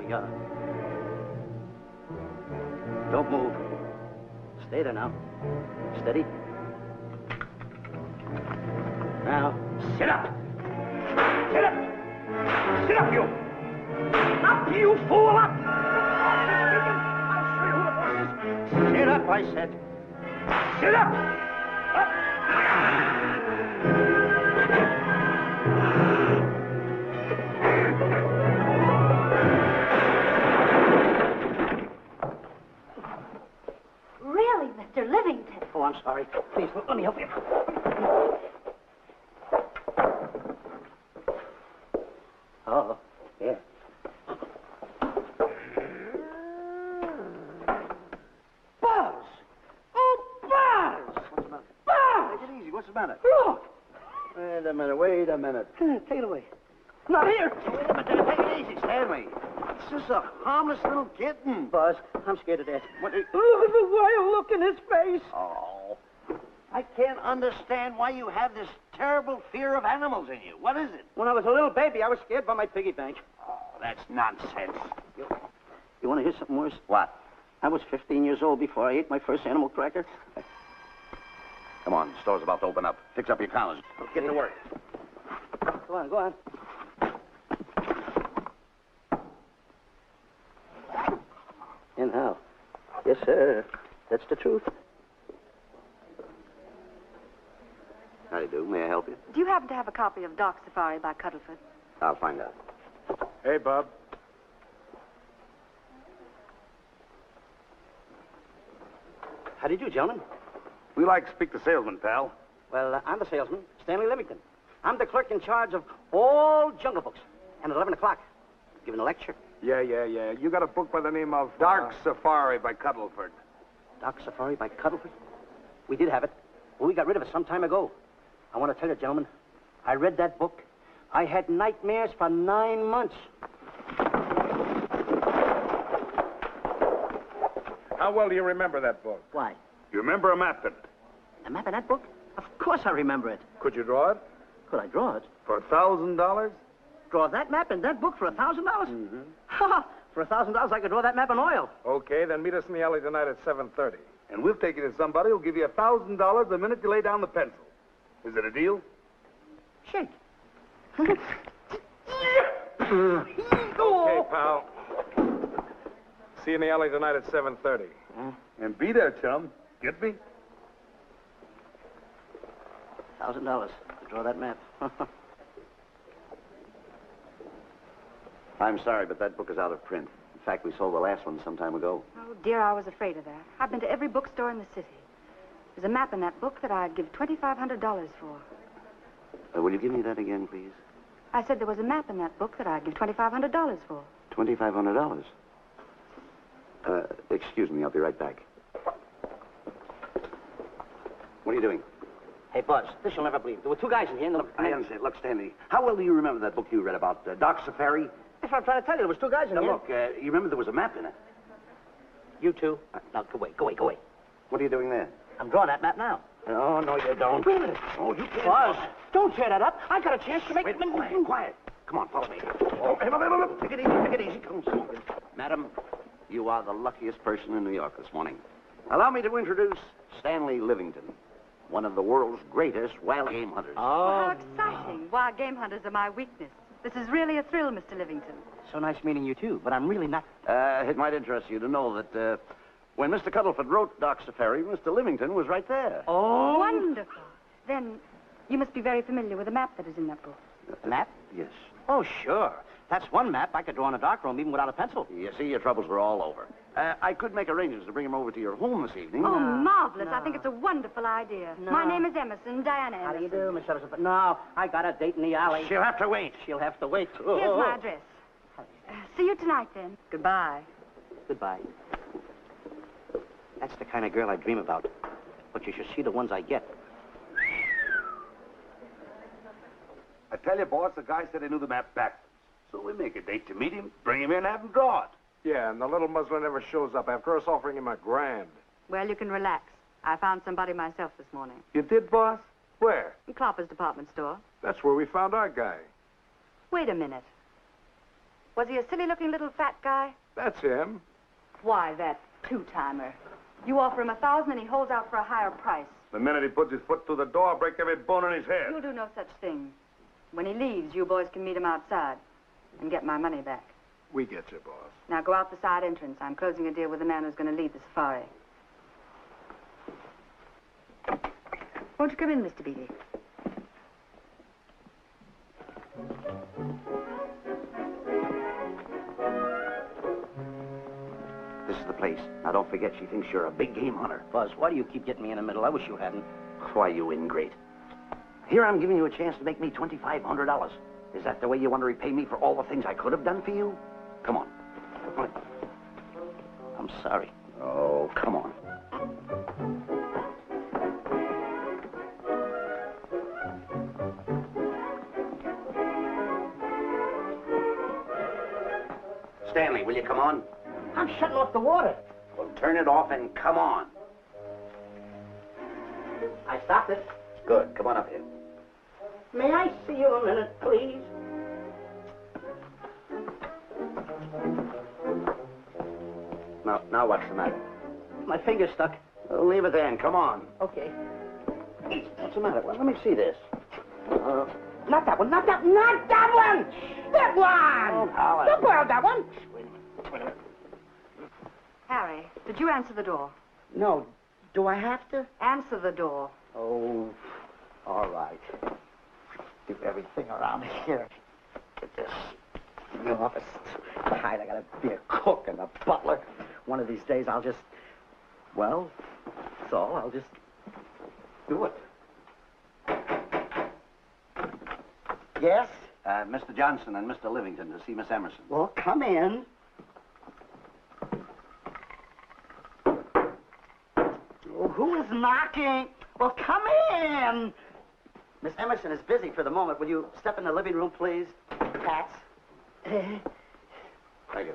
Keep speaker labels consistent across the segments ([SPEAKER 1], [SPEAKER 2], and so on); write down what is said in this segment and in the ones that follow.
[SPEAKER 1] we are. Don't move. Stay there now. Steady. Now, sit up. Sit up. Sit up, you. Up, you fool, up. I'll show you who the boss is. Sit up, I said. Sit up. Up.
[SPEAKER 2] Really, Mr. Livington?
[SPEAKER 1] Oh, I'm sorry. Please, let me help you. Oh, yeah. Buzz! Oh, Buzz!
[SPEAKER 3] What's the matter?
[SPEAKER 1] Buzz!
[SPEAKER 3] Take it easy. What's the matter?
[SPEAKER 1] Look!
[SPEAKER 3] Wait a minute.
[SPEAKER 1] Take it away. Not here!
[SPEAKER 3] Wait a minute. Take it easy, Stanley. It's just a harmless little kitten.
[SPEAKER 1] Buzz, I'm scared to death.
[SPEAKER 3] What?
[SPEAKER 1] Look at the wild look in his face.
[SPEAKER 3] Oh. I can't understand why you have this terrible fear of animals in you. What is it?
[SPEAKER 1] When I was a little baby, I was scared by my piggy bank.
[SPEAKER 3] Oh, that's nonsense.
[SPEAKER 1] You want to hear something worse?
[SPEAKER 3] What?
[SPEAKER 1] I was 15 years old before I ate my first animal cracker.
[SPEAKER 3] Come on, the store's about to open up. Fix up your collars. Get to work.
[SPEAKER 1] Go on, go on. And how? Yes, sir. That's the truth.
[SPEAKER 3] How do you do? May I help you?
[SPEAKER 2] Do you happen to have a copy of Dark Safari by Cuddleford?
[SPEAKER 3] I'll find out.
[SPEAKER 4] Hey, Bob.
[SPEAKER 1] How do you do, gentlemen?
[SPEAKER 4] We like to speak to salesman, pal.
[SPEAKER 1] Well, I'm the salesman, Stanley Livington. I'm the clerk in charge of all Jungle Books. And at 11 o'clock, giving a lecture.
[SPEAKER 4] Yeah. You got a book by the name of Dark Safari by Cuddleford.
[SPEAKER 1] Dark Safari by Cuddleford? We did have it. Well, we got rid of it some time ago. I want to tell you, gentlemen, I read that book. I had nightmares for 9 months.
[SPEAKER 4] How well do you remember that book?
[SPEAKER 1] Why?
[SPEAKER 4] You remember a map in it?
[SPEAKER 1] A map in that book? Of course I remember it.
[SPEAKER 4] Could you draw it?
[SPEAKER 1] Could I draw it?
[SPEAKER 4] For $1,000?
[SPEAKER 1] Draw that map in that book for $1,000?
[SPEAKER 4] Mm-hmm.
[SPEAKER 1] Ha! For $1,000, I could draw that map in oil.
[SPEAKER 4] Okay, then meet us in the alley tonight at 7:30. And we'll take you to somebody who'll give you $1,000 the minute you lay down the pencil. Is it a deal?
[SPEAKER 1] Shake.
[SPEAKER 4] Okay, pal. See you in the alley tonight at 7:30. And be there, chum. Get me?
[SPEAKER 1] $1,000 to draw that map.
[SPEAKER 3] I'm sorry, but that book is out of print. In fact, we sold the last one some time ago.
[SPEAKER 2] Oh, dear, I was afraid of that. I've been to every bookstore in the city. There's a map in that book that I'd give $2,500 for.
[SPEAKER 3] Will you give me that again, please?
[SPEAKER 2] I said there was a map in that book that I'd give $2,500 for.
[SPEAKER 3] $2,500. Excuse me, I'll be right back. What are you doing?
[SPEAKER 1] Hey, Buzz, this you'll never believe. There were two guys in here and...
[SPEAKER 3] I understand. Look, Stanley, how well do you remember that book you read about Dark Safari?
[SPEAKER 1] That's what I'm trying to tell you. There was two guys in
[SPEAKER 3] Now,
[SPEAKER 1] here.
[SPEAKER 3] look, you remember there was a map in it.
[SPEAKER 1] You two. Now, go away.
[SPEAKER 3] What are you doing there?
[SPEAKER 1] I'm drawing that map now.
[SPEAKER 3] Oh, no, you don't.
[SPEAKER 1] Wait a minute.
[SPEAKER 3] Oh, you can't.
[SPEAKER 1] Buzz, don't tear that up. I got a chance to make...
[SPEAKER 3] Wait, quiet. Come on, follow me. Oh, hey, look. Take it easy. Come on. Madam, you are the luckiest person in New York this morning. Allow me to introduce Stanley Livington, one of the world's greatest wild game hunters.
[SPEAKER 2] How exciting. Wild game hunters are my weakness. This is really a thrill, Mr. Livington.
[SPEAKER 1] So nice meeting you, too, but I'm really not...
[SPEAKER 3] It might interest you to know that when Mr. Cuddleford wrote Dark Safari, Mr. Livington was right there.
[SPEAKER 1] Oh!
[SPEAKER 2] Wonderful. Then you must be very familiar with the map that is in that book.
[SPEAKER 1] The map?
[SPEAKER 3] Yes.
[SPEAKER 1] Oh, sure. That's one map I could draw in a darkroom even without a pencil.
[SPEAKER 3] You see, your troubles were all over. I could make arrangements to bring him over to your home this evening.
[SPEAKER 2] Oh, marvelous. I think it's a wonderful idea.
[SPEAKER 1] No.
[SPEAKER 2] My name is Emerson, Diana Emerson.
[SPEAKER 1] How do you do, Miss Emerson? But no, I got a date in the alley.
[SPEAKER 3] She'll have to wait.
[SPEAKER 1] She'll have to wait.
[SPEAKER 2] Here's my address. See you tonight, then. Goodbye.
[SPEAKER 1] Goodbye. That's the kind of girl I dream about. But you should see the ones I get.
[SPEAKER 4] I tell you, boss, the guy said he knew the map backwards. So we make a date to meet him, bring him in, have him draw it. Yeah, and the little muzzler never shows up after us offering him $1,000.
[SPEAKER 2] Well, you can relax. I found somebody myself this morning.
[SPEAKER 4] You did, boss? Where?
[SPEAKER 2] In Clopper's department store.
[SPEAKER 4] That's where we found our guy.
[SPEAKER 2] Wait a minute. Was he a silly-looking little fat guy?
[SPEAKER 4] That's him.
[SPEAKER 2] Why, that two-timer. You offer him $1,000 and he holds out for a higher price.
[SPEAKER 4] The minute he puts his foot through the door, I'll break every bone in his head.
[SPEAKER 2] You'll do no such thing. When he leaves, you boys can meet him outside and get my money back.
[SPEAKER 4] We get you, boss.
[SPEAKER 2] Now go out the side entrance. I'm closing a deal with the man who's going to lead the safari. Won't you come in, Mr. Beatty?
[SPEAKER 3] This is the place. Now, don't forget, she thinks you're a big game hunter.
[SPEAKER 5] Buzz, why do you keep getting me in the middle? I wish you hadn't.
[SPEAKER 3] Why, you ingrate. Here I'm giving you a chance to make me $2,500. Is that the way you want to repay me for all the things I could have done for you? Come on. Come on. I'm sorry. Oh, come on. Stanley, will you come on?
[SPEAKER 5] I'm shutting off the water.
[SPEAKER 3] Well, turn it off and come on.
[SPEAKER 5] I stopped it.
[SPEAKER 3] Good. Come on up here.
[SPEAKER 5] May I see you a minute, please?
[SPEAKER 3] Now what's the matter?
[SPEAKER 5] My finger's stuck.
[SPEAKER 3] Leave it then. Come on.
[SPEAKER 5] Okay.
[SPEAKER 3] What's the matter? Well, let me see this.
[SPEAKER 5] Not that one, not that one! That one!
[SPEAKER 3] Howard.
[SPEAKER 5] Don't borrow that one!
[SPEAKER 3] Wait a minute.
[SPEAKER 2] Harry, did you answer the door?
[SPEAKER 5] No. Do I have to?
[SPEAKER 2] Answer the door.
[SPEAKER 5] Oh, all right. Do everything around here. Get this. In the office. Hide, I gotta be a cook and a butler. One of these days I'll just... Well, that's all. I'll just do it. Yes?
[SPEAKER 3] Mr. Johnson and Mr. Livington to see Miss Emerson.
[SPEAKER 5] Well, come in. Oh, who is knocking? Well, come in. Miss Emerson is busy for the moment. Will you step in the living room, please? Hats.
[SPEAKER 3] Thank you.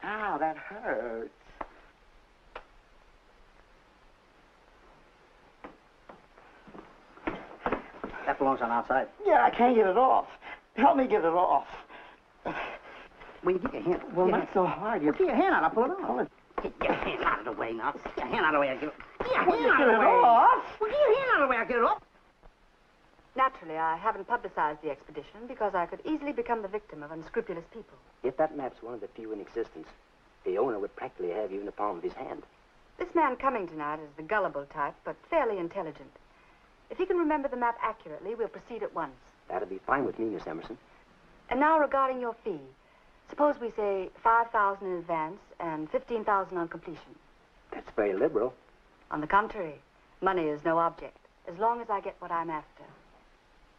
[SPEAKER 5] Ow, that hurts. That belongs on outside. Yeah, I can't get it off. Help me get it off. Well, you get your hand. Well, not so hard. Get your hand out. I'll pull it off. Get your hand out of the way now. Get your hand out of the way. Get your hand out of the way. Off? Well, get your hand out of the way. I'll get it off.
[SPEAKER 2] Naturally, I haven't publicized the expedition because I could easily become the victim of unscrupulous people.
[SPEAKER 6] If that map's one of the few in existence, the owner would practically have you in the palm of his hand.
[SPEAKER 2] This man coming tonight is the gullible type, but fairly intelligent. If he can remember the map accurately, we'll proceed at once.
[SPEAKER 6] That'd be fine with me, Miss Emerson.
[SPEAKER 2] And now regarding your fee. Suppose we say $5,000 in advance and $15,000 on completion.
[SPEAKER 6] That's very liberal.
[SPEAKER 2] On the contrary, money is no object, as long as I get what I'm after.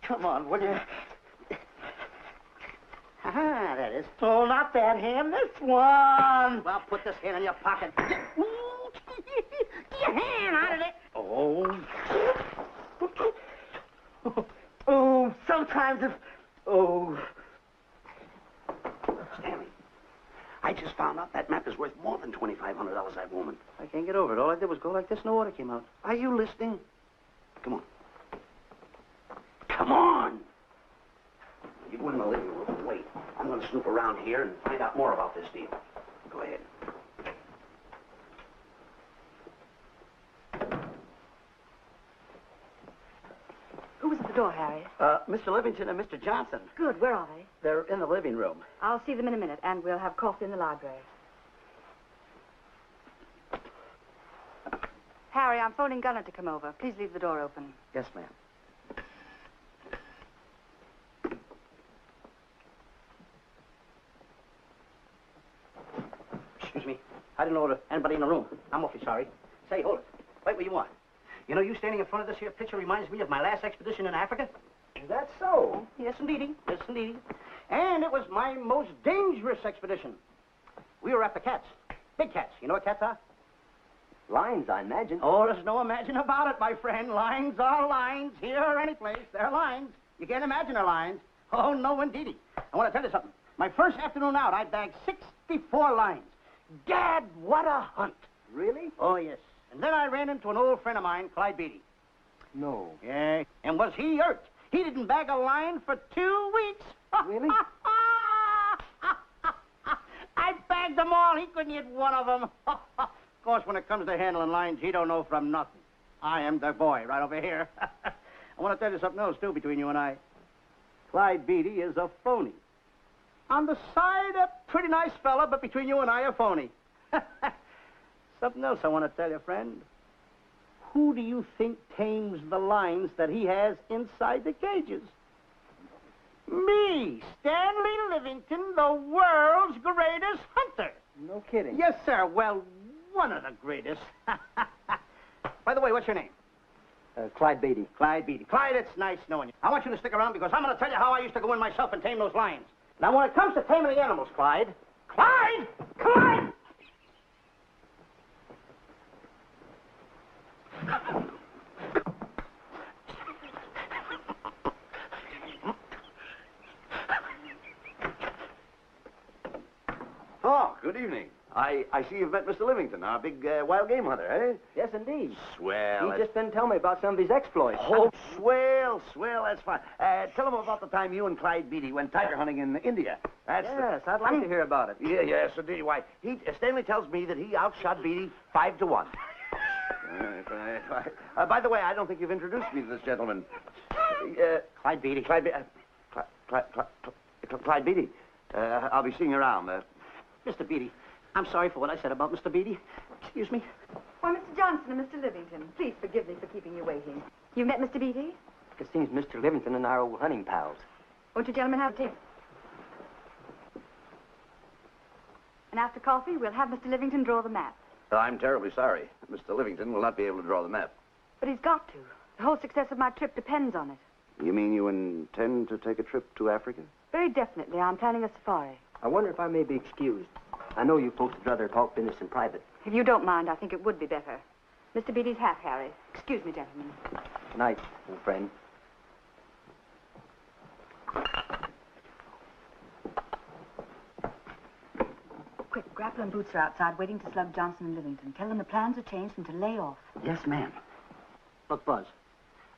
[SPEAKER 5] Come on, will you? Ah, that is. Oh, not that hand, this one. Well, put this hand in your pocket. Get your hand out of it. Oh. Oh, sometimes if... Oh.
[SPEAKER 3] Stanley, I just found out that map is worth more than $2,500, that woman.
[SPEAKER 5] I can't get over it. All I did was go like this and the water came out.
[SPEAKER 3] Are you listening? Come on. Come on! You go in the living room and wait. I'm going to snoop around here and find out more about this deal. Go ahead.
[SPEAKER 2] Who was at the door, Harry?
[SPEAKER 5] Mr. Livington and Mr. Johnson.
[SPEAKER 2] Good, where are they?
[SPEAKER 5] They're in the living room.
[SPEAKER 2] I'll see them in a minute, and we'll have coffee in the library. Harry, I'm phoning Gunner to come over. Please leave the door open.
[SPEAKER 5] Yes, ma'am. Excuse me. I didn't order anybody in the room. I'm awfully sorry. Say, hold it. Wait, what do you want? You know, you standing in front of this here picture reminds me of my last expedition in Africa. Is that so? Yes, indeedy. Yes, indeedy. And it was my most dangerous expedition. We were after cats. Big cats. You know what cats are?
[SPEAKER 6] Lions, I imagine.
[SPEAKER 5] Oh, there's no imagine about it, my friend. Lines are lines. Here or any place, they're lines. You can't imagine they're lines. Oh, no, indeedy. I want to tell you something. My first afternoon out, I bagged 64 lines. Gad, what a hunt.
[SPEAKER 6] Really?
[SPEAKER 5] Oh, yes. And then I ran into an old friend of mine, Clyde Beatty.
[SPEAKER 6] No.
[SPEAKER 5] Yeah. And was he hurt? He didn't bag a line for 2 weeks.
[SPEAKER 6] Really?
[SPEAKER 5] I bagged them all. He couldn't hit one of them. Of course, when it comes to handling lines, he don't know from nothing. I am the boy right over here. I want to tell you something else, too, between you and I. Clyde Beatty is a phony. On the side, a pretty nice fella, but between you and I, a phony. Something else I want to tell you, friend. Who do you think tames the lines that he has inside the cages? Me, Stanley Livington, the world's greatest hunter.
[SPEAKER 6] No kidding.
[SPEAKER 5] Yes, sir. Well, one of the greatest. By the way, what's your name?
[SPEAKER 6] Clyde Beatty.
[SPEAKER 5] Clyde Beatty. Clyde, it's nice knowing you. I want you to stick around because I'm going to tell you how I used to go in myself and tame those lions. Now, when it comes to taming the animals, Clyde... Clyde! Clyde!
[SPEAKER 3] Oh, good evening. I see you've met Mr. Livington, our big wild game hunter, eh?
[SPEAKER 6] Yes, indeed.
[SPEAKER 3] Swell.
[SPEAKER 6] He just didn't tell me about some of his exploits.
[SPEAKER 3] Oh, swell, that's fine. Tell him about the time you and Clyde Beatty went tiger hunting in India.
[SPEAKER 6] Yes, I'd like to hear about it.
[SPEAKER 3] Yes, indeed. Why, Stanley tells me that he outshot Beatty 5-1. By the way, I don't think you've introduced me to this gentleman.
[SPEAKER 5] Clyde Beatty.
[SPEAKER 3] Clyde Beatty. I'll be seeing you around.
[SPEAKER 5] Mr. Beatty, I'm sorry for what I said about Mr. Beatty. Excuse me.
[SPEAKER 2] Why, Mr. Johnson and Mr. Livington, please forgive me for keeping you waiting. You've met Mr. Beatty?
[SPEAKER 6] It seems Mr. Livington and I are old hunting pals.
[SPEAKER 2] Won't you gentlemen have tea? And after coffee, we'll have Mr. Livington draw the map.
[SPEAKER 3] I'm terribly sorry. Mr. Livington will not be able to draw the map.
[SPEAKER 2] But he's got to. The whole success of my trip depends on it.
[SPEAKER 3] You mean you intend to take a trip to Africa?
[SPEAKER 2] Very definitely. I'm planning a safari.
[SPEAKER 6] I wonder if I may be excused. I know you folks would rather talk business in private.
[SPEAKER 2] If you don't mind, I think it would be better. Mr. Beatty's hat, Harry. Excuse me, gentlemen.
[SPEAKER 6] Good night, old friend.
[SPEAKER 2] Quick, Grapple and Boots are outside waiting to slug Johnson and Livington. Tell them the plans are changed and to lay off.
[SPEAKER 5] Yes, ma'am. Look, Buzz,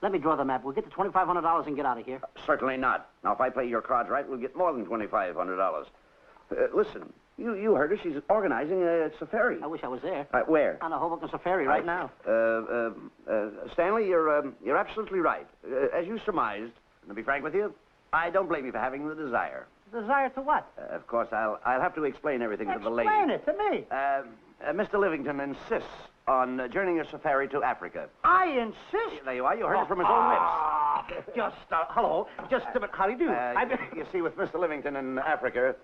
[SPEAKER 5] let me draw the map. We'll get the $2,500 and get out of here.
[SPEAKER 3] Certainly not. Now, if I play your cards right, we'll get more than $2,500. Listen, you heard her. She's organizing a safari.
[SPEAKER 5] I wish I was there.
[SPEAKER 3] Where?
[SPEAKER 5] On a Hoboken safari right now.
[SPEAKER 3] Stanley, you're absolutely right. As you surmised, and to be frank with you, I don't blame you for having the desire.
[SPEAKER 5] Desire to what?
[SPEAKER 3] Of course, I'll have to explain everything to the lady.
[SPEAKER 5] Explain it to me.
[SPEAKER 3] Mr. Livington insists on journeying a safari to Africa.
[SPEAKER 5] I insist.
[SPEAKER 3] There you are. You heard it from his own lips.
[SPEAKER 5] Hello. Just a minute. How do you do?
[SPEAKER 3] You see, with Mr. Livington in Africa,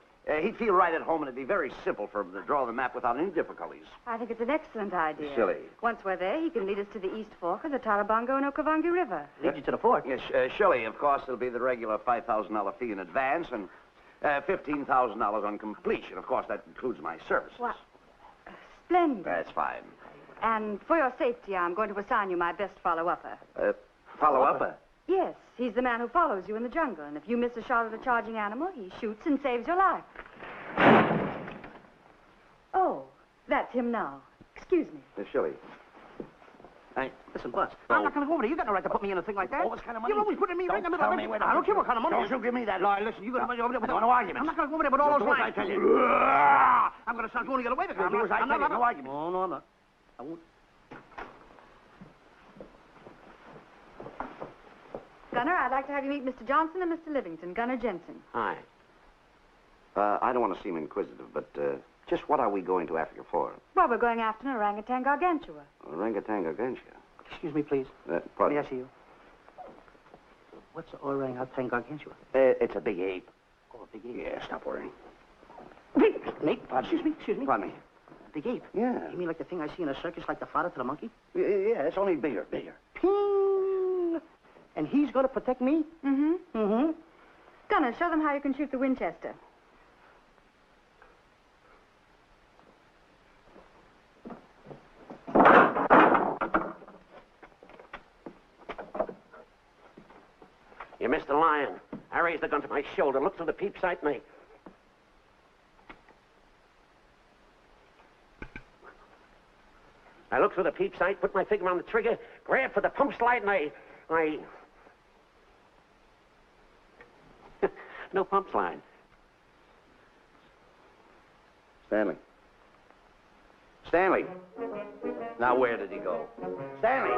[SPEAKER 3] he'd feel right at home, and it'd be very simple for him to draw the map without any difficulties.
[SPEAKER 2] I think it's an excellent idea.
[SPEAKER 3] Silly.
[SPEAKER 2] Once we're there, he can lead us to the East Fork of the Tarabongo and Okavango River.
[SPEAKER 5] Lead you to the fort.
[SPEAKER 3] Yes, Shirley, of course, it'll be the regular $5,000 fee in advance and $15,000 on completion. Of course, that includes my services.
[SPEAKER 2] What? Splendid.
[SPEAKER 3] That's fine.
[SPEAKER 2] And for your safety, I'm going to assign you my best follow-upper.
[SPEAKER 3] Follow-up?
[SPEAKER 2] Yes, he's the man who follows you in the jungle. And if you miss a shot at a charging animal, he shoots and saves your life. Oh, that's him now. Excuse me.
[SPEAKER 3] Shirley.
[SPEAKER 5] Listen, Buzz, I'm not going to go over there. You got no right to put me in a thing like that.
[SPEAKER 3] Oh, what kind of money?
[SPEAKER 5] You're always putting me right in the middle of it. I don't care what kind of money.
[SPEAKER 3] Don't you give me that.
[SPEAKER 5] No, listen, you got to over there with
[SPEAKER 3] no arguments.
[SPEAKER 5] I'm not going to go over there with all those
[SPEAKER 3] Do as
[SPEAKER 5] lines.
[SPEAKER 3] I tell you.
[SPEAKER 5] I'm going to start going to get away with it.
[SPEAKER 3] Do as I tell you. No arguments.
[SPEAKER 5] No, I'm not. I won't.
[SPEAKER 2] Gunner, I'd like to have you meet Mr. Johnson and Mr. Livington, Gunner Jensen.
[SPEAKER 3] Hi. I don't want to seem inquisitive, but just what are we going to Africa for?
[SPEAKER 2] Well, we're going after an orangutan gargantua.
[SPEAKER 3] Orangutan gargantua.
[SPEAKER 5] Excuse me, please.
[SPEAKER 3] Pardon?
[SPEAKER 5] May I see you? What's the orangutan gargantua?
[SPEAKER 3] It's a big ape.
[SPEAKER 5] Oh, a big ape.
[SPEAKER 3] Yeah, stop worrying.
[SPEAKER 5] Nate, excuse me.
[SPEAKER 3] Pardon me.
[SPEAKER 5] Big ape?
[SPEAKER 3] Yeah.
[SPEAKER 5] You mean like the thing I see in a circus, like the fodder to the monkey?
[SPEAKER 3] Yeah, it's only bigger.
[SPEAKER 5] Ping! And he's going to protect me?
[SPEAKER 2] Mm-hmm.
[SPEAKER 5] Mm-hmm.
[SPEAKER 2] Gunner, show them how you can shoot the Winchester.
[SPEAKER 7] You missed the lion. I raised the gun to my shoulder, looked through the peep sight, and I looked through the peep sight, put my finger on the trigger, grabbed for the pump slide, and I... No pump slide.
[SPEAKER 3] Stanley. Stanley. Now, where did he go? Stanley!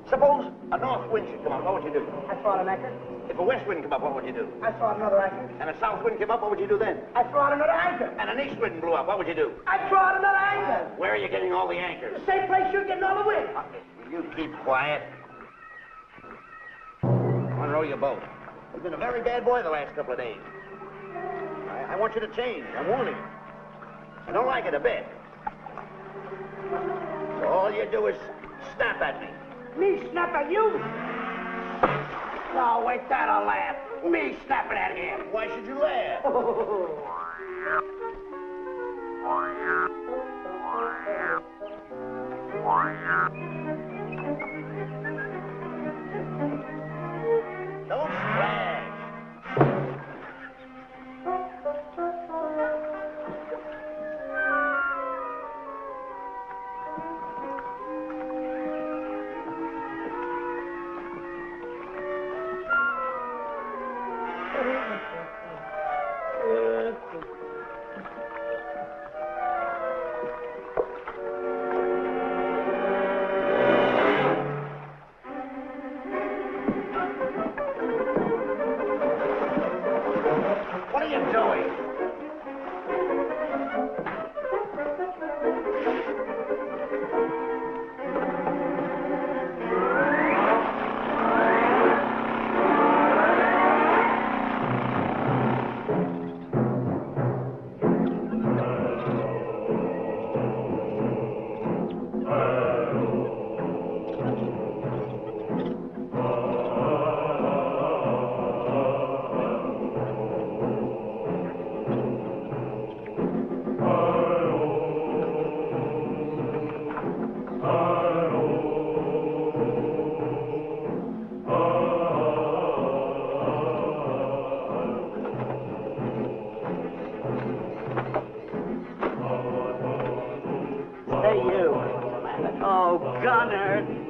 [SPEAKER 5] Suppose a north wind should come up, what would you do? I'd throw out an anchor.
[SPEAKER 3] If a west wind come up, what would you do?
[SPEAKER 5] I'd throw out another anchor.
[SPEAKER 3] And a south wind came up, what would you do then?
[SPEAKER 5] I'd throw out another anchor.
[SPEAKER 3] And an east wind blew up, what would you do?
[SPEAKER 5] I'd throw out another anchor.
[SPEAKER 3] Where are you getting all the anchors?
[SPEAKER 5] The same place you're getting all the wind.
[SPEAKER 3] Will you keep quiet? I want to row your boat. You've been a very bad boy the last couple of days. I want you to change. I'm warning you. I don't like it a bit. So all you do is snap at me.
[SPEAKER 5] Me snap at you? No, wait, that'll laugh. Me snapping at him.
[SPEAKER 3] Why should you laugh? Don't splash.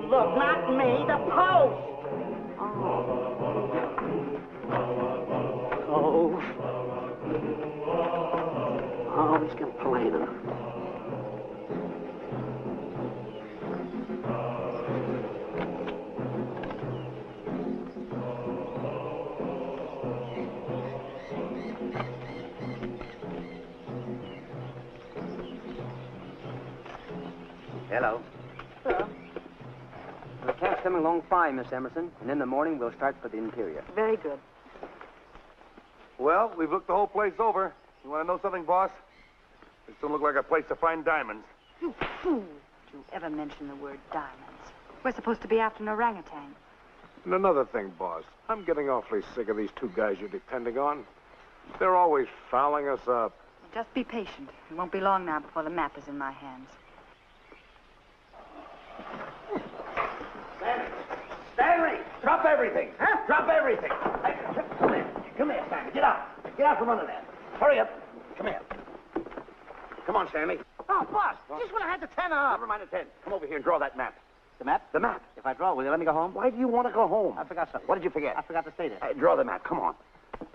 [SPEAKER 5] Look, not me, the post.
[SPEAKER 7] Oh, he's complaining.
[SPEAKER 3] Hello.
[SPEAKER 6] Hello. The cat's coming along fine, Miss Emerson, and in the morning we'll start for the interior.
[SPEAKER 2] Very good.
[SPEAKER 4] Well, we've looked the whole place over. You want to know something, boss? This don't look like a place to find diamonds.
[SPEAKER 2] You fool. Did you ever mention the word diamonds? We're supposed to be after an orangutan.
[SPEAKER 4] And another thing, boss. I'm getting awfully sick of these two guys you're depending on. They're always fouling us up.
[SPEAKER 2] Just be patient. It won't be long now before the map is in my hands.
[SPEAKER 3] Stanley, drop everything. Huh? Drop everything. Hey, come here. Come here, Stanley. Get out. Get out from under there. Hurry up. Come here. Come on, Stanley.
[SPEAKER 5] Oh, boss, just when I had the 10 up.
[SPEAKER 3] Never mind the 10. Come over here and draw that map.
[SPEAKER 5] The map?
[SPEAKER 3] The map.
[SPEAKER 5] If I draw, will you let me go home?
[SPEAKER 3] Why do you want to go home?
[SPEAKER 5] I forgot something.
[SPEAKER 3] What did you forget?
[SPEAKER 5] I forgot to state it.
[SPEAKER 3] Draw the map. Come on.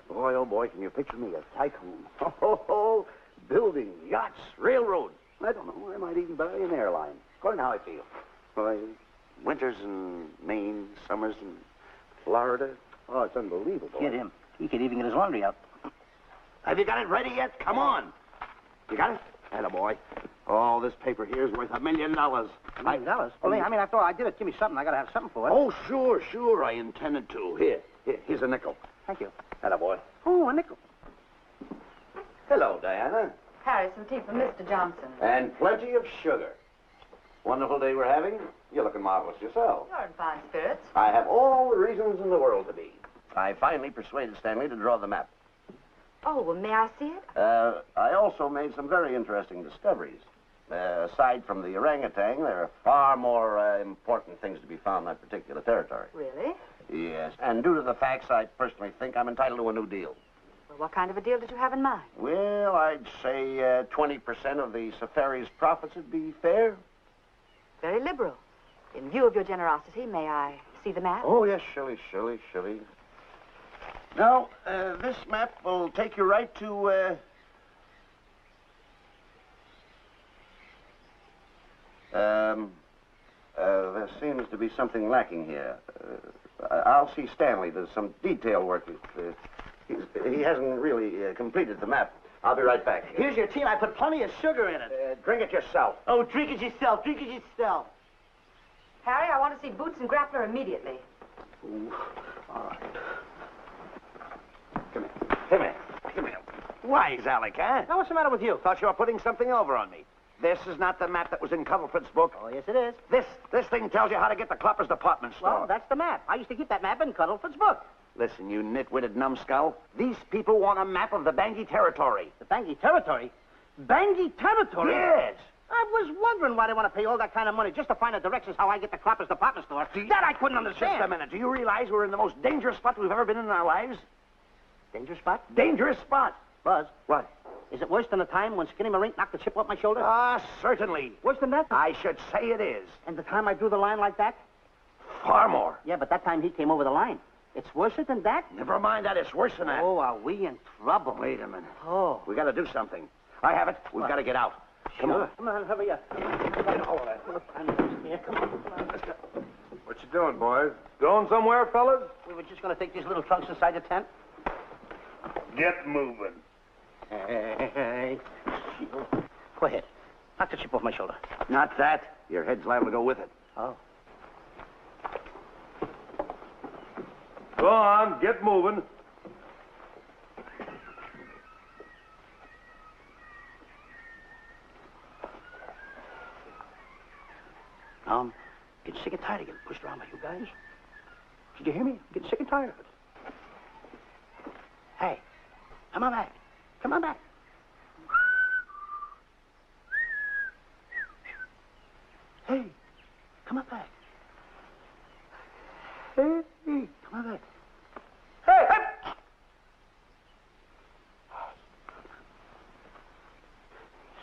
[SPEAKER 3] Boy, oh boy, can you picture me, a tycoon? Oh, building yachts, railroads. I don't know. I might even buy an airline. According to how I feel. Why, winters in Maine, summers in Florida. Oh, it's unbelievable.
[SPEAKER 5] Get him. He could even get his laundry out.
[SPEAKER 3] Have you got it ready yet? Come on. You got it? Attaboy. Oh, this paper here is worth $1 million.
[SPEAKER 5] $1 million? Well, I mean, after all I did it, give me something. I got to have something for it.
[SPEAKER 3] Oh, sure. I intended to. Here's a nickel.
[SPEAKER 5] Thank you.
[SPEAKER 3] Attaboy.
[SPEAKER 5] Oh, a nickel.
[SPEAKER 3] Hello, Diana.
[SPEAKER 2] Harry, some tea for Mr. Johnson.
[SPEAKER 3] And plenty of sugar. Wonderful day we're having. You're looking marvelous yourself.
[SPEAKER 2] You're in fine spirits.
[SPEAKER 3] I have all the reasons in the world to be. I finally persuaded Stanley to draw the map.
[SPEAKER 2] Oh, well, may I see it?
[SPEAKER 3] I also made some very interesting discoveries. Aside from the orangutan, there are far more important things to be found in that particular territory.
[SPEAKER 2] Really?
[SPEAKER 3] Yes, and due to the facts, I personally think I'm entitled to a new deal.
[SPEAKER 2] Well, what kind of a deal did you have in mind?
[SPEAKER 3] Well, I'd say 20% of the safari's profits would be fair.
[SPEAKER 2] Very liberal. In view of your generosity, may I see the map?
[SPEAKER 3] Oh, yes, Shirley. Now, this map will take you right to, there seems to be something lacking here. I'll see Stanley. There's some detail work. He hasn't really completed the map. I'll be right back.
[SPEAKER 5] Here's your tea, and I put plenty of sugar in it.
[SPEAKER 3] Drink it yourself.
[SPEAKER 5] Oh, drink it yourself.
[SPEAKER 2] Harry, I want to see Boots and Grappler immediately.
[SPEAKER 3] Ooh, all right. Come here. Wise, Alec, huh?
[SPEAKER 5] Now, what's the matter with you?
[SPEAKER 3] Thought you were putting something over on me. This is not the map that was in Cuddlefoot's book.
[SPEAKER 5] Oh, yes, it is.
[SPEAKER 3] This thing tells you how to get to Clopper's department store.
[SPEAKER 5] Well, that's the map. I used to keep that map in Cuddlefoot's book.
[SPEAKER 3] Listen, you nitwitted numbskull. These people want a map of the Bangui territory.
[SPEAKER 5] The Bangui territory? Bangui territory?
[SPEAKER 3] Yes.
[SPEAKER 5] I was wondering why they want to pay all that kind of money just to find the directions how I get to Clopper's department store. That I couldn't understand.
[SPEAKER 3] Just a minute. Do you realize we're in the most dangerous spot we've ever been in our lives?
[SPEAKER 5] Dangerous spot?
[SPEAKER 3] Dangerous spot.
[SPEAKER 5] Buzz.
[SPEAKER 3] What?
[SPEAKER 5] Is it worse than the time when Skinny Marink knocked the chip off my shoulder?
[SPEAKER 3] Certainly.
[SPEAKER 5] Worse than that?
[SPEAKER 3] I should say it is.
[SPEAKER 5] And the time I drew the line like that?
[SPEAKER 3] Far more.
[SPEAKER 5] Yeah, but that time he came over the line. It's worse than that?
[SPEAKER 3] Never mind that. It's worse than that.
[SPEAKER 5] Oh, are we in trouble?
[SPEAKER 3] Wait a minute.
[SPEAKER 5] Oh.
[SPEAKER 3] We got to do something. I have it. We've got to get out. Come on.
[SPEAKER 5] Come on, hurry up. Come on.
[SPEAKER 4] What you doing, boys? Going somewhere, fellas?
[SPEAKER 5] We were just going to take these little trunks inside the tent.
[SPEAKER 4] Get moving.
[SPEAKER 5] Hey. Go ahead. Knock the chip off my shoulder.
[SPEAKER 3] Not that. Your head's liable to go with it.
[SPEAKER 5] Oh.
[SPEAKER 4] Go on, get moving.
[SPEAKER 5] Getting sick and tired of getting pushed around by you guys. Did you hear me? I'm getting sick and tired of it. Hey, come on back. Come on back. Hey, come on back. Hey, come on back. Hey, hey!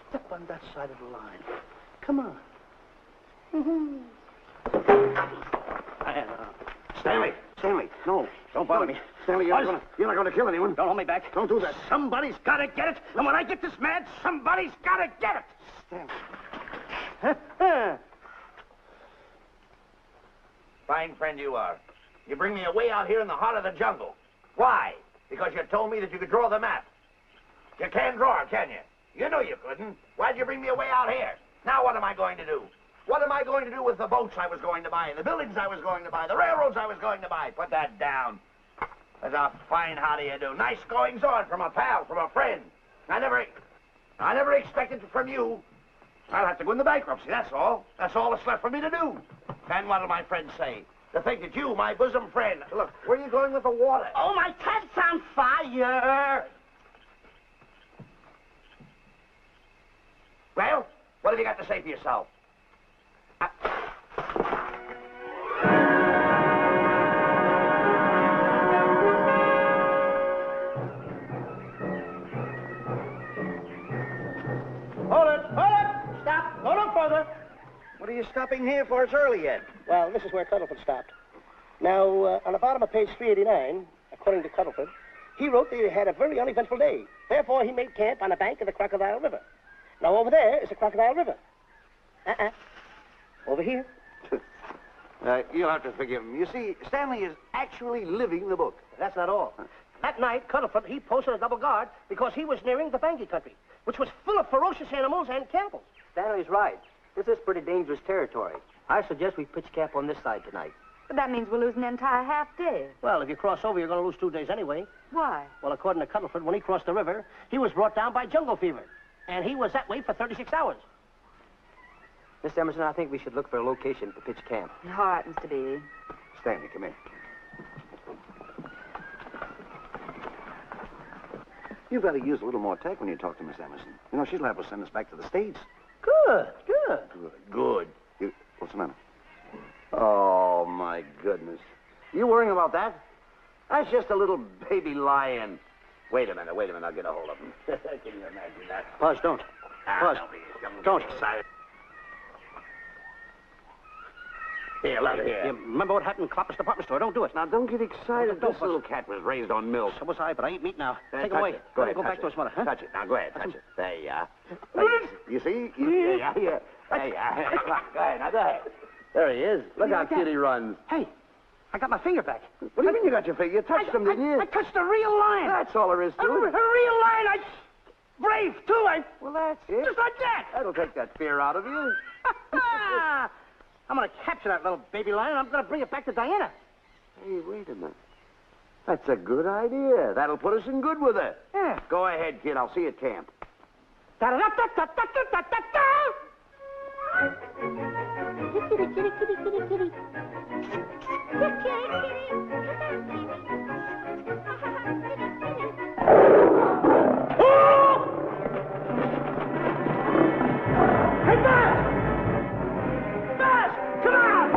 [SPEAKER 5] Step on that side of the line. Come on.
[SPEAKER 3] Stanley, no. Don't bother me. Stanley, you're not going to kill anyone.
[SPEAKER 5] Don't hold me back.
[SPEAKER 3] Don't do that.
[SPEAKER 5] Somebody's got to get it. And when I get this mad, somebody's got to get it.
[SPEAKER 3] Stanley. Fine friend you are. You bring me away out here in the heart of the jungle. Why? Because you told me that you could draw the map. You can't draw, can you? You know you couldn't. Why'd you bring me away out here? Now what am I going to do? What am I going to do with the boats I was going to buy, the buildings I was going to buy, the railroads I was going to buy? Put that down. That's a fine how do you do. Nice goings on from a pal, from a friend. I never expected it from you. I'll have to go into bankruptcy, that's all. That's all that's left for me to do. And what'll my friends say? To think that you, my bosom friend... Look, where are you going with the water?
[SPEAKER 5] Oh, my tent's on fire!
[SPEAKER 3] Well, what have you got to say for yourself?
[SPEAKER 5] further.
[SPEAKER 3] What are you stopping here for? It's early yet.
[SPEAKER 5] Well, this is where Cuddleford stopped. Now, on the bottom of page 389, according to Cuddleford, he wrote that he had a very uneventful day. Therefore, he made camp on the bank of the Crocodile River. Now, over there is the Crocodile River. Over here.
[SPEAKER 3] You'll have to forgive him. You see, Stanley is actually living the book.
[SPEAKER 5] That's not all. That night, Cuddleford, he posted a double guard because he was nearing the Bangi country, which was full of ferocious animals and cannibals.
[SPEAKER 6] Stanley's right. This is pretty dangerous territory. I suggest we pitch camp on this side tonight.
[SPEAKER 2] But that means we'll lose an entire half day.
[SPEAKER 5] Well, if you cross over, you're going to lose 2 days anyway.
[SPEAKER 2] Why?
[SPEAKER 5] Well, according to Cuddleford, when he crossed the river, he was brought down by jungle fever. And he was that way for 36 hours.
[SPEAKER 6] Miss Emerson, I think we should look for a location to pitch camp.
[SPEAKER 2] All right, Mr. B.
[SPEAKER 3] Stanley, come in. You've got to use a little more tact when you talk to Miss Emerson. You know, she's liable to send us back to the States.
[SPEAKER 5] Good.
[SPEAKER 3] Good. What's the matter? Oh, my goodness. You worrying about that? That's just a little baby lion. Wait a minute. I'll get a hold of him. Can you imagine that?
[SPEAKER 5] Buzz, don't. Buzz, don't.
[SPEAKER 3] Excited.
[SPEAKER 5] Here, let it. You remember what happened in Clopper's department store? Don't do it.
[SPEAKER 3] Now, don't get excited.
[SPEAKER 5] Don't,
[SPEAKER 3] This little cat was raised on milk.
[SPEAKER 5] So was I, but I ain't meat now. Take it
[SPEAKER 3] touch
[SPEAKER 5] away.
[SPEAKER 3] it. Go ahead,
[SPEAKER 5] Go
[SPEAKER 3] touch
[SPEAKER 5] back
[SPEAKER 3] it.
[SPEAKER 5] to his mother, huh?
[SPEAKER 3] Touch it. Now, go ahead. Touch it. There you are. You see? There you are. There you are. Come on, go ahead. Now, go ahead. There he is. Look how cute he runs.
[SPEAKER 5] Hey, I got my finger back.
[SPEAKER 3] What do you mean you got your finger? You touched him, didn't you?
[SPEAKER 5] I touched a real lion.
[SPEAKER 3] That's all there is to
[SPEAKER 5] A
[SPEAKER 3] it.
[SPEAKER 5] real lion. Brave, too.
[SPEAKER 3] Well, that's it.
[SPEAKER 5] Just like that.
[SPEAKER 3] That'll take that fear out of you.
[SPEAKER 5] I'm going to capture that little baby lion. I'm going to bring it back to Diana.
[SPEAKER 3] Hey, wait a minute. That's a good idea. That'll put us in good with her.
[SPEAKER 5] Yeah.
[SPEAKER 3] Go ahead, kid. I'll see you at camp.
[SPEAKER 5] Da-da-da-da-da-da-da-da-da. Kitty, kitty, kitty, kitty, kitty. Hey, Buzz! Buzz! Come on!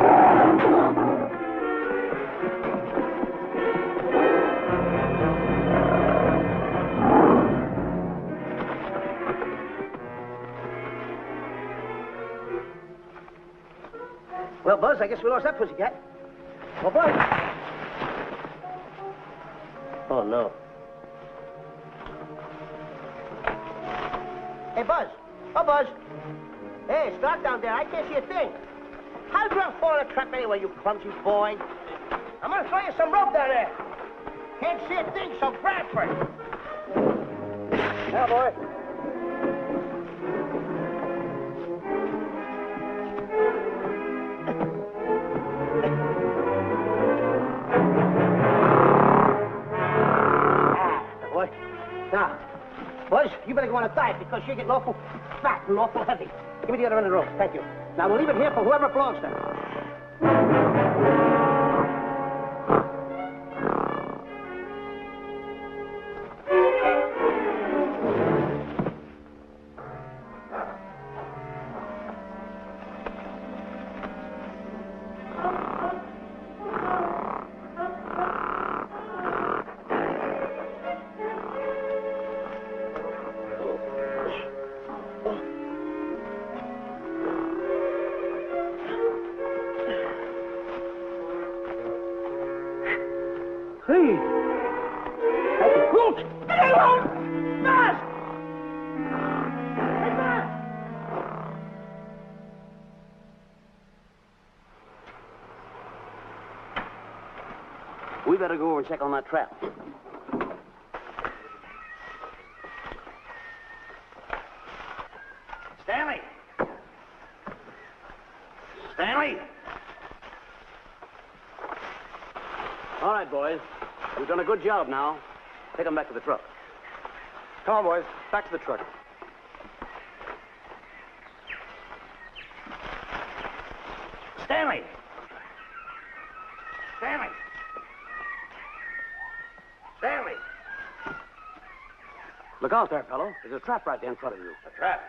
[SPEAKER 5] Well, Buzz, I guess we lost that pussycat. Well, Buzz. Oh, no. Hey, Buzz. Oh, Buzz. Hey, it's dark down there. I can't see a thing. How did you ever fall in a trap anyway, you clumsy boy? I'm going to throw you some rope down there. Can't see a thing, so grab for it. Now, boy. Now, Buzz, you better go on a diet because you're getting awful fat and awful heavy. Give me the other end of the rope. Thank you. Now, we'll leave it here for whoever it belongs to. Hey! Look! Get alone! Buzz! Hey, Buzz!
[SPEAKER 3] We better go over and check on that trap. Stanley! Stanley! All right, boys. We've done a good job now. Take them back to the truck.
[SPEAKER 6] Come on, boys. Back to the truck.
[SPEAKER 3] Stanley! Stanley! Stanley! Look out there, fellow. There's a trap right there in front of you. A trap?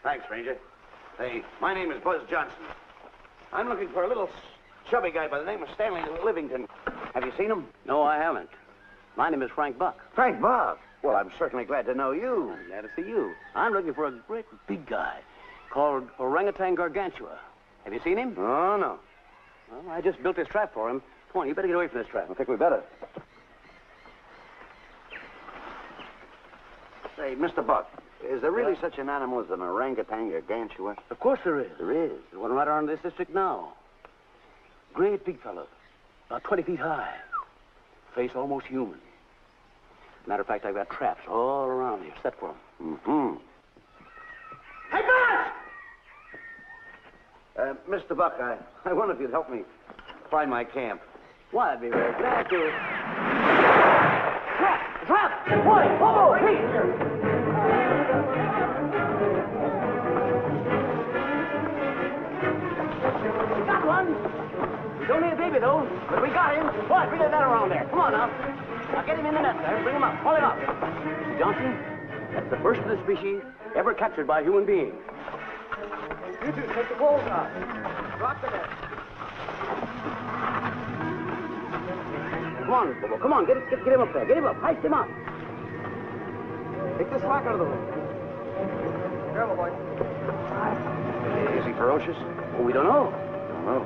[SPEAKER 3] Thanks, Ranger. Hey, my name is Buzz Johnson. I'm looking for a little chubby guy by the name of Stanley Livington. Have you seen him?
[SPEAKER 5] No, I haven't. My name is Frank Buck.
[SPEAKER 3] Frank Buck? Well, I'm certainly glad to know you.
[SPEAKER 5] I'm glad to see you. I'm looking for a great big guy. called orangutan gargantua. Have you seen him?
[SPEAKER 3] Oh, no.
[SPEAKER 5] Well, I just built this trap for him. Come on, you better get away from this trap.
[SPEAKER 3] I think we better. Say, Mr. Buck, is there really such an animal as an orangutan gargantua?
[SPEAKER 5] Of course there is.
[SPEAKER 3] There is.
[SPEAKER 5] There's one right around this district now. Great big fellow. About 20 feet high. Face almost human. Matter of fact, I've got traps all around here set for him.
[SPEAKER 3] Mm-hmm.
[SPEAKER 5] Hey, boss!
[SPEAKER 3] Mr. Buck, I wonder if you'd help me find my camp.
[SPEAKER 5] Why, I'd be very glad to. Trap! Trap! Boy! Whoa! Hey! Got one! We don't need a baby, though, but we got him. Boy, bring that around there. Come on, now. Now get him in the net there. Bring him up. Haul him up. Johnson, that's the first of the species ever captured by a human being. You two, take the poles out. Drop the net. Come on, Bobo. Come on. Get him up there. Get him up. Heist him up.
[SPEAKER 6] Take the slack out of the way. Careful, boy.
[SPEAKER 3] Is he ferocious?
[SPEAKER 5] Oh, we don't know.
[SPEAKER 3] Don't know.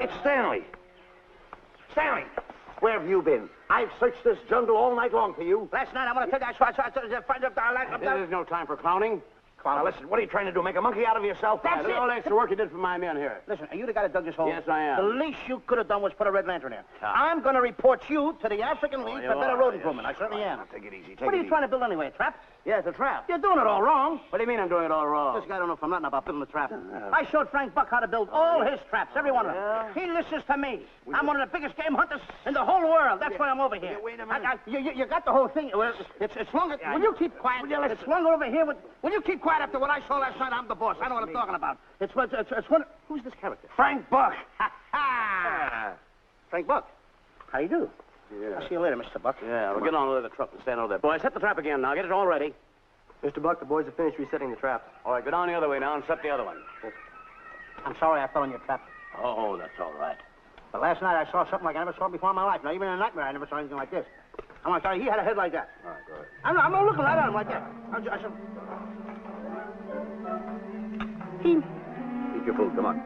[SPEAKER 3] It's Stanley. Stanley, where have you been? I've searched this jungle all night long for you.
[SPEAKER 5] Last night, I want to take that shot.
[SPEAKER 3] There's no time for clowning. Come on, now listen, what are you trying to do? Make a monkey out of yourself?
[SPEAKER 5] That's it.
[SPEAKER 3] All the extra work you did for my men here.
[SPEAKER 5] Listen, are you the guy that dug this hole?
[SPEAKER 3] Yes, I am.
[SPEAKER 5] The least you could have done was put a red lantern here. I'm going to report you to the African League for better road improvement. I certainly am.
[SPEAKER 3] Take it easy.
[SPEAKER 5] What are you trying to build anyway, a trap?
[SPEAKER 3] Yeah, it's a trap.
[SPEAKER 5] You're doing it all wrong.
[SPEAKER 3] What do you mean I'm doing it all wrong?
[SPEAKER 5] This guy don't know from nothing about building a trap. I showed Frank Buck how to build all his traps, every one of them. He listens to me. I'm one of the biggest game hunters in the whole world. That's why I'm over here.
[SPEAKER 3] Wait a minute.
[SPEAKER 5] You got the whole thing. Well, it's longer. Will you keep quiet? It's longer over here. Will you keep quiet after what I saw last night? I'm the boss. I know what I'm talking about. It's one. Who's this character?
[SPEAKER 3] Frank Buck.
[SPEAKER 5] Frank Buck. How you do?
[SPEAKER 3] Yeah.
[SPEAKER 5] I'll see you later, Mr. Buck.
[SPEAKER 3] Yeah, we'll get on with the truck and stand over there. Boys, set the trap again now. Get it all ready.
[SPEAKER 6] Mr. Buck, the boys have finished resetting the trap.
[SPEAKER 3] All right, go down the other way now and set the other one.
[SPEAKER 5] I'm sorry I fell in your trap.
[SPEAKER 3] Oh, that's all right.
[SPEAKER 5] But last night I saw something like I never saw before in my life. Now, even in a nightmare, I never saw anything like this. I'm sorry, he had a head like that.
[SPEAKER 3] All right, go ahead.
[SPEAKER 5] I'm not looking right at him like that. I said...
[SPEAKER 3] Eat your food, come on.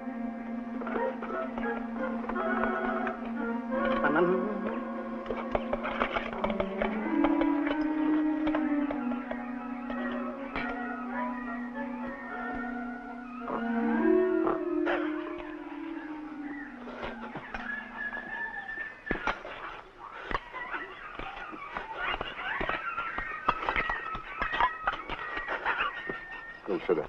[SPEAKER 3] No sugar.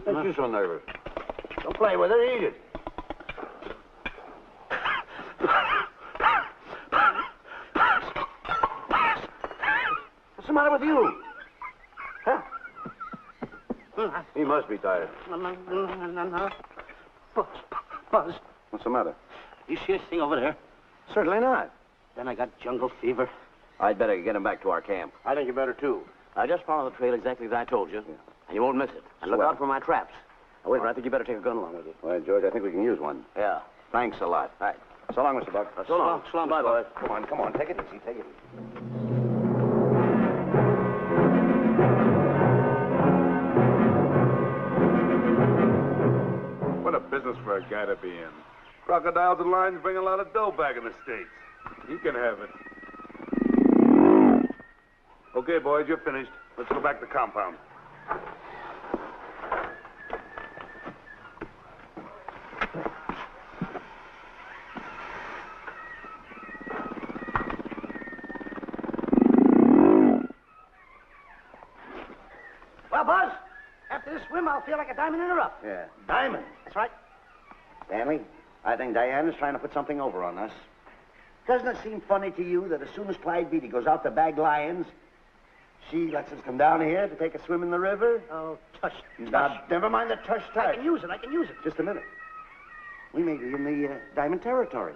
[SPEAKER 3] Don't you so nervous. Don't play with it, eat it. What's the matter with you? Huh? He must be tired.
[SPEAKER 5] Buzz.
[SPEAKER 3] What's the matter?
[SPEAKER 5] You see this thing over there?
[SPEAKER 3] Certainly not.
[SPEAKER 5] Then I got jungle fever.
[SPEAKER 3] I'd better get him back to our camp.
[SPEAKER 5] I think you better, too. Now, just follow the trail exactly as I told you, and you won't miss it. And look
[SPEAKER 3] Swell.
[SPEAKER 5] out for my traps. Now, wait, I think you better take a gun along with you.
[SPEAKER 3] Well, George, I think we can use one.
[SPEAKER 5] Yeah.
[SPEAKER 3] Thanks a lot.
[SPEAKER 5] All right.
[SPEAKER 3] So long, Mr. Buck.
[SPEAKER 5] So long. So long. Bye, boys.
[SPEAKER 3] Come on. Take it easy. Take it easy.
[SPEAKER 4] What a business for a guy to be in. Crocodiles and lions bring a lot of dough back in the States. You can have it. Okay, boys, you're finished. Let's go back to the compound.
[SPEAKER 5] swim, I'll feel like a diamond in the rough.
[SPEAKER 3] Yeah, diamond.
[SPEAKER 5] That's right.
[SPEAKER 3] Stanley, I think Diana's trying to put something over on us. Doesn't it seem funny to you that as soon as Clyde Beatty goes out to bag lions, she lets us come down here to take a swim in the river?
[SPEAKER 5] Oh, tush.
[SPEAKER 3] Now, never mind the tush.
[SPEAKER 5] I can use it.
[SPEAKER 3] Just a minute. We may be in the diamond territory.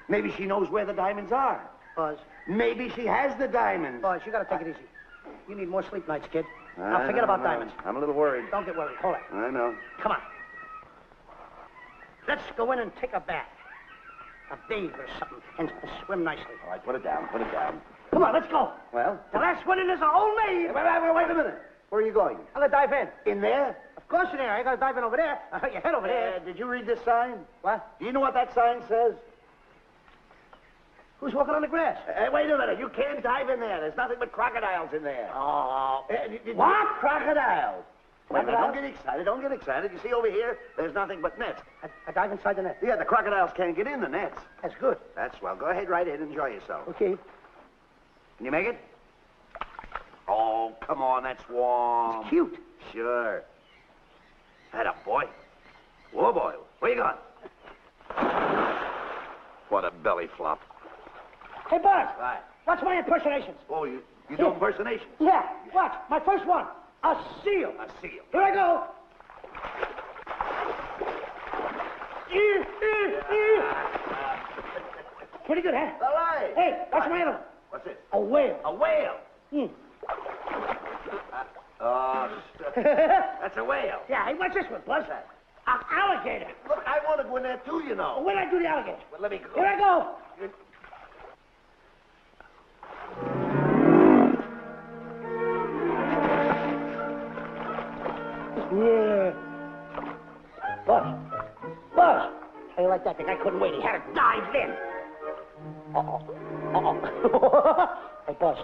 [SPEAKER 3] Maybe she knows where the diamonds are.
[SPEAKER 5] Buzz.
[SPEAKER 3] Maybe she has the diamonds.
[SPEAKER 5] Buzz, you gotta take it easy. You need more sleep nights, kid. Now, forget about diamonds.
[SPEAKER 3] I'm a little worried.
[SPEAKER 5] Don't get worried. Hold it.
[SPEAKER 3] I know.
[SPEAKER 5] Come on. Let's go in and take a bath. A bathe or something, and swim nicely.
[SPEAKER 3] All right, put it down.
[SPEAKER 5] Come on, let's go.
[SPEAKER 3] Well?
[SPEAKER 5] The last one in is a old maid.
[SPEAKER 3] Wait a minute. Where are you going?
[SPEAKER 5] I'm gonna dive in.
[SPEAKER 3] In there?
[SPEAKER 5] Of course in there. I gotta dive in over there. Your head over there.
[SPEAKER 3] Did you read this sign?
[SPEAKER 5] What?
[SPEAKER 3] Do you know what that sign says?
[SPEAKER 5] Who's walking on the grass?
[SPEAKER 3] Wait a minute. You can't dive in there. There's nothing but crocodiles in there.
[SPEAKER 5] Oh.
[SPEAKER 3] What? Crocodiles. Wait a minute.
[SPEAKER 5] Crocodiles?
[SPEAKER 3] Don't get excited. You see over here, there's nothing but nets.
[SPEAKER 5] I dive inside the net.
[SPEAKER 3] Yeah, the crocodiles can't get in the nets.
[SPEAKER 5] That's good.
[SPEAKER 3] That's swell. Go ahead right in. Enjoy yourself.
[SPEAKER 5] Okay.
[SPEAKER 3] Can you make it? Oh, come on. That's warm.
[SPEAKER 5] It's cute.
[SPEAKER 3] Sure. Head up, boy. Whoa, boy. Where you going? What a belly flop.
[SPEAKER 5] Hey, Buzz.
[SPEAKER 3] Right.
[SPEAKER 5] Watch my impersonations.
[SPEAKER 3] Oh, you do impersonations?
[SPEAKER 5] Yeah. Watch. My first one. A seal.
[SPEAKER 3] A seal.
[SPEAKER 5] Here I go. Pretty good, huh?
[SPEAKER 3] All right.
[SPEAKER 5] Hey, watch my other one.
[SPEAKER 3] What's it?
[SPEAKER 5] A whale.
[SPEAKER 3] A whale. Oh, that's a whale.
[SPEAKER 5] Yeah, hey, watch this one, Buzz. An alligator.
[SPEAKER 3] Look, I want to go in there too, you know.
[SPEAKER 5] Where did I do the alligator?
[SPEAKER 3] Well, let me go.
[SPEAKER 5] Here I go. Yeah. Buzz. How you like that? The guy couldn't wait. He had to dive in. Hey, Buzz.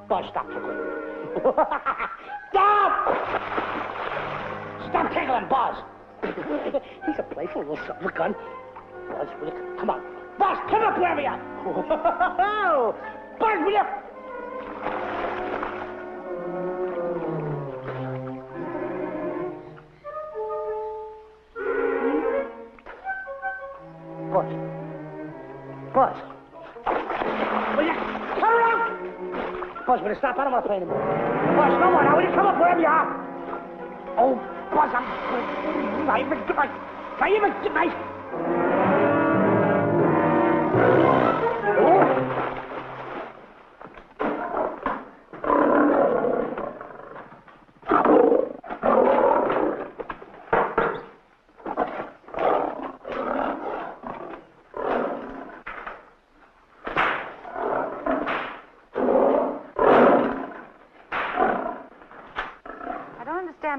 [SPEAKER 5] Buzz, stop tickling. Stop! Stop tickling, Buzz. He's a playful little son of a gun. Buzz, will you come on. Buzz, come up wherever you are. Buzz, will you? Buzz. Will you come around? Buzz, will you stop? I don't want to play anymore. Buzz, no more. Now, will you come up wherever you are? Oh, Buzz, I'm... I even get my...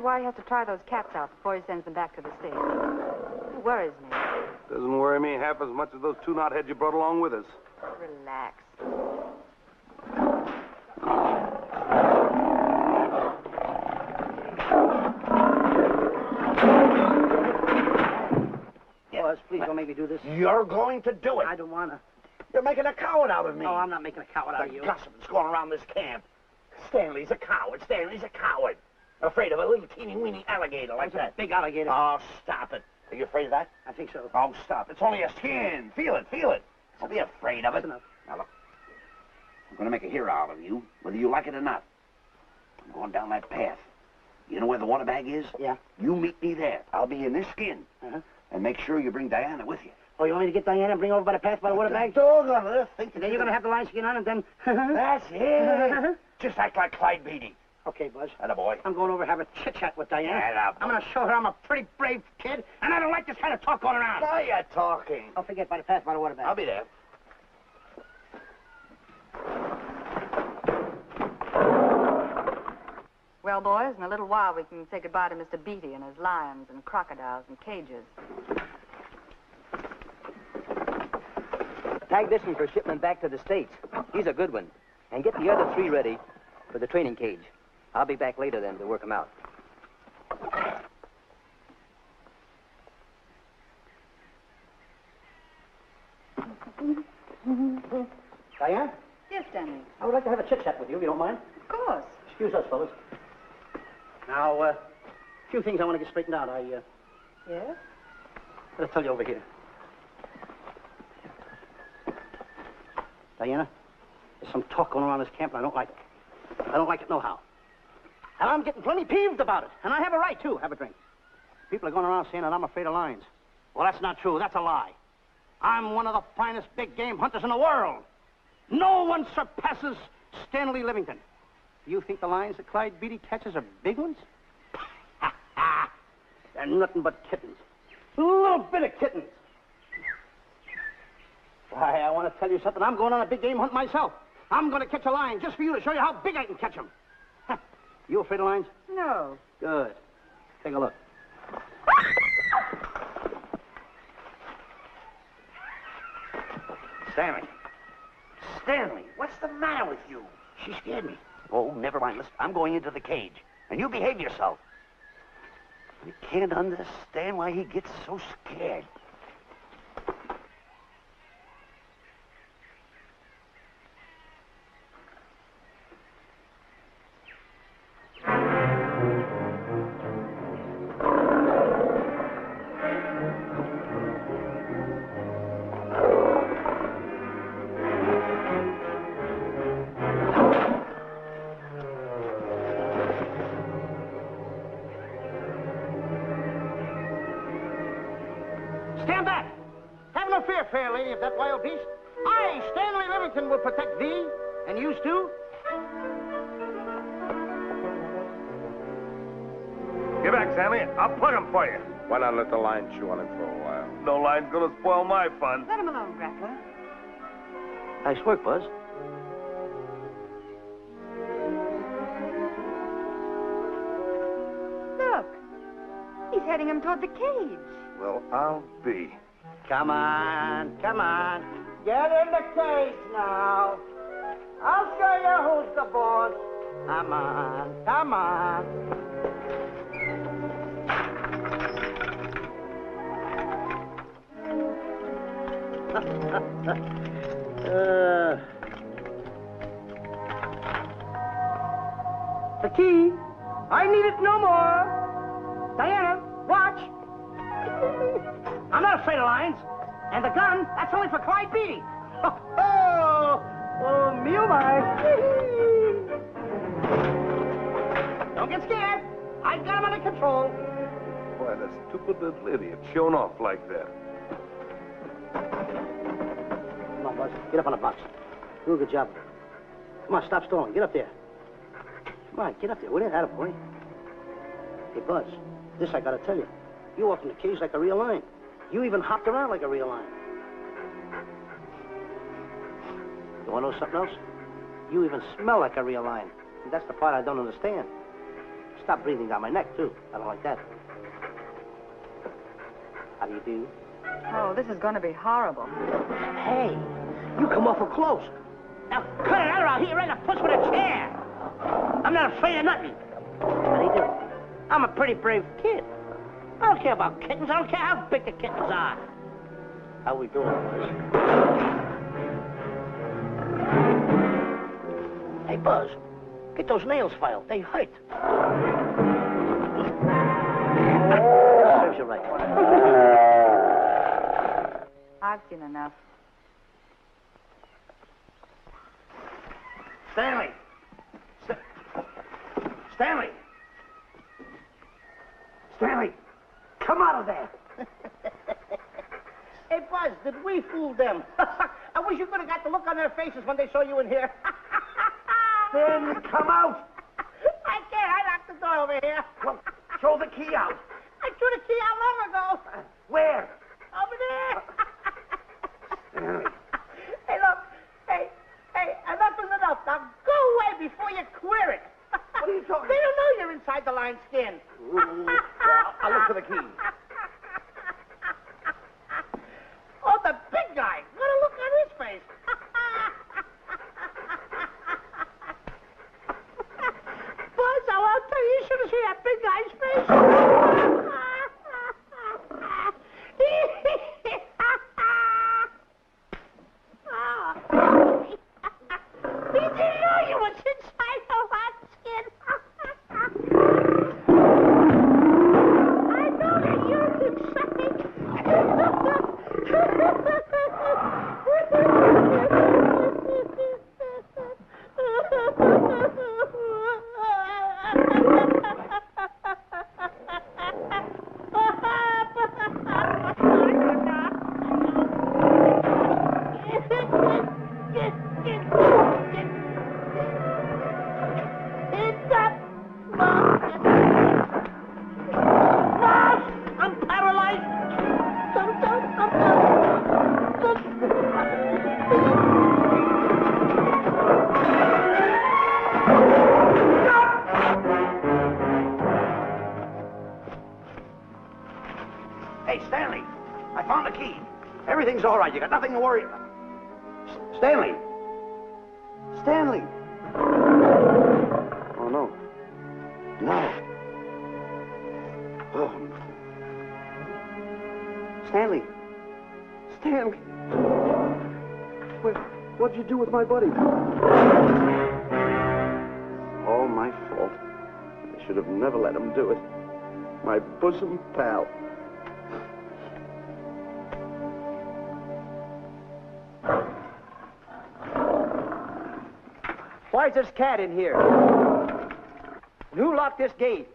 [SPEAKER 2] Why he has to try those cats out before he sends them back to the States. It worries me.
[SPEAKER 4] Doesn't worry me half as much as those two knotheads you brought along with us.
[SPEAKER 2] Relax.
[SPEAKER 5] Buzz, please don't make me do this.
[SPEAKER 3] You're going to do it.
[SPEAKER 5] I don't want to.
[SPEAKER 3] You're making a coward out of me.
[SPEAKER 5] No, I'm not making a coward out of you.
[SPEAKER 3] The gossip's going around this camp. Stanley's a coward. Afraid of a little teeny-weeny alligator like that.
[SPEAKER 5] A big alligator.
[SPEAKER 3] Oh, stop it. Are you afraid of that?
[SPEAKER 5] I think so.
[SPEAKER 3] Oh, stop. It's only a skin. Feel it. Don't be afraid of it.
[SPEAKER 5] That's enough.
[SPEAKER 3] Now, look. I'm going to make a hero out of you, whether you like it or not. I'm going down that path. You know where the water bag is?
[SPEAKER 5] Yeah.
[SPEAKER 3] You meet me there. I'll be in this skin.
[SPEAKER 5] Uh-huh.
[SPEAKER 3] And make sure you bring Diana with you.
[SPEAKER 5] Oh, you want me to get Diana and bring her over by the path by the water bag?
[SPEAKER 3] Doggone it. Think
[SPEAKER 5] Then you're going to have the lion skin on and then...
[SPEAKER 3] That's it. Just act like Clyde Beatty.
[SPEAKER 5] Okay, Buzz.
[SPEAKER 3] Attaboy.
[SPEAKER 5] I'm going over and have a chit-chat with Diana.
[SPEAKER 3] Attaboy.
[SPEAKER 5] I'm going to show her I'm a pretty brave kid, and I don't like this kind of talk going around.
[SPEAKER 3] Now you're talking.
[SPEAKER 5] Don't forget, by the path by the water bag.
[SPEAKER 3] I'll be there.
[SPEAKER 2] Well, boys, in a little while we can say goodbye to Mr. Beatty and his lions and crocodiles and cages.
[SPEAKER 6] Tag this one for shipment back to the States. He's a good one. And get the other 3 ready for the training cage. I'll be back later then to work them out.
[SPEAKER 5] Diane?
[SPEAKER 2] Yes, Stanley.
[SPEAKER 5] I would like to have a chit-chat with you, if you don't mind.
[SPEAKER 2] Of course.
[SPEAKER 5] Excuse us, fellas. Now, few things I want to get straightened out.
[SPEAKER 2] Yes?
[SPEAKER 5] I'll tell you over here. Diana, there's some talk going around this camp, and I don't like it. I don't like it nohow. And I'm getting plenty peeved about it. And I have a right, too. Have a drink. People are going around saying that I'm afraid of lions. Well, that's not true. That's a lie. I'm one of the finest big game hunters in the world. No one surpasses Stanley Livington. You think the lions that Clyde Beatty catches are big ones? They're nothing but kittens. A little bit of kittens. Why, I want to tell you something. I'm going on a big game hunt myself. I'm going to catch a lion just for you to show you how big I can catch him. You afraid of lions?
[SPEAKER 2] No.
[SPEAKER 5] Good. Take a look.
[SPEAKER 3] Stanley. Stanley, what's the matter with you?
[SPEAKER 5] She scared me.
[SPEAKER 3] Oh, never mind. Listen, I'm going into the cage, and you behave yourself. I can't understand why he gets so scared.
[SPEAKER 5] Stand back! Have no fear, fair lady of that wild beast. I, Stanley Livington, will protect thee, and you too.
[SPEAKER 4] Get back, Stanley. I'll plug him for you.
[SPEAKER 8] Why not let the lion chew on him for a while?
[SPEAKER 4] No line's gonna spoil my fun.
[SPEAKER 2] Let him alone, Grappler.
[SPEAKER 5] Nice work, Buzz.
[SPEAKER 2] Look. He's heading him toward the cage.
[SPEAKER 4] Well, I'll be.
[SPEAKER 5] Come on, come on. Get in the cage now. I'll show you who's the boss. Come on, come on. The key. I need it no more. Diana, watch. I'm not afraid of lions. And the gun, that's only for Clyde Beatty. Oh, me oh my. Don't get scared. I've got him under control.
[SPEAKER 4] Why, that stupid little idiot showing off like that.
[SPEAKER 5] Come on, Buzz. Get up on the box. Do a good job. Come on, stop stalling. Get up there. Come on, get up there. Will you? Attaboy. Hey, Buzz, this I gotta tell you. You walked in the cage like a real lion. You even hopped around like a real lion. You wanna know something else? You even smell like a real lion. And that's the part I don't understand. Stop breathing down my neck, too. I don't like that. How do you do?
[SPEAKER 2] Oh, this is going to be horrible.
[SPEAKER 5] Hey, you come awful close. Now, cut it out or I'll hit you right in the puss with a chair. I'm not afraid of nothing. How do you do? I'm a pretty brave kid. I don't care about kittens. I don't care how big the kittens are. How we doing, Buzz? Hey, Buzz, get those nails filed. They hurt. Serves you right.
[SPEAKER 2] I've seen enough.
[SPEAKER 5] Stanley! Stanley! Stanley! Come out of there! Hey, Buzz, did we fool them? I wish you could have got the look on their faces when they saw you in here.
[SPEAKER 3] Stanley, come out!
[SPEAKER 5] I can't. I locked the door over here.
[SPEAKER 3] Well, throw the key out.
[SPEAKER 5] I threw the key out long ago.
[SPEAKER 3] Where?
[SPEAKER 5] Over there.
[SPEAKER 3] Stanley.
[SPEAKER 5] Hey, look. Hey, enough is enough. Now go away before you queer it.
[SPEAKER 3] What are you talking
[SPEAKER 5] They don't know you're inside the lion's skin.
[SPEAKER 3] I'll look for the key.
[SPEAKER 5] Oh, the big guy. What a look on his face. Buzz, I'll tell you, you should have seen that big guy's face. He
[SPEAKER 3] Hey, Stanley, I found the key. Everything's all right. You got nothing to worry about. Stanley. Stanley. Oh, no. No. Oh. Stanley. Stanley. What'd you do with my buddy? All my fault. I should have never let him do it. My bosom pal.
[SPEAKER 6] Why is this cat in here? And who locked this gate?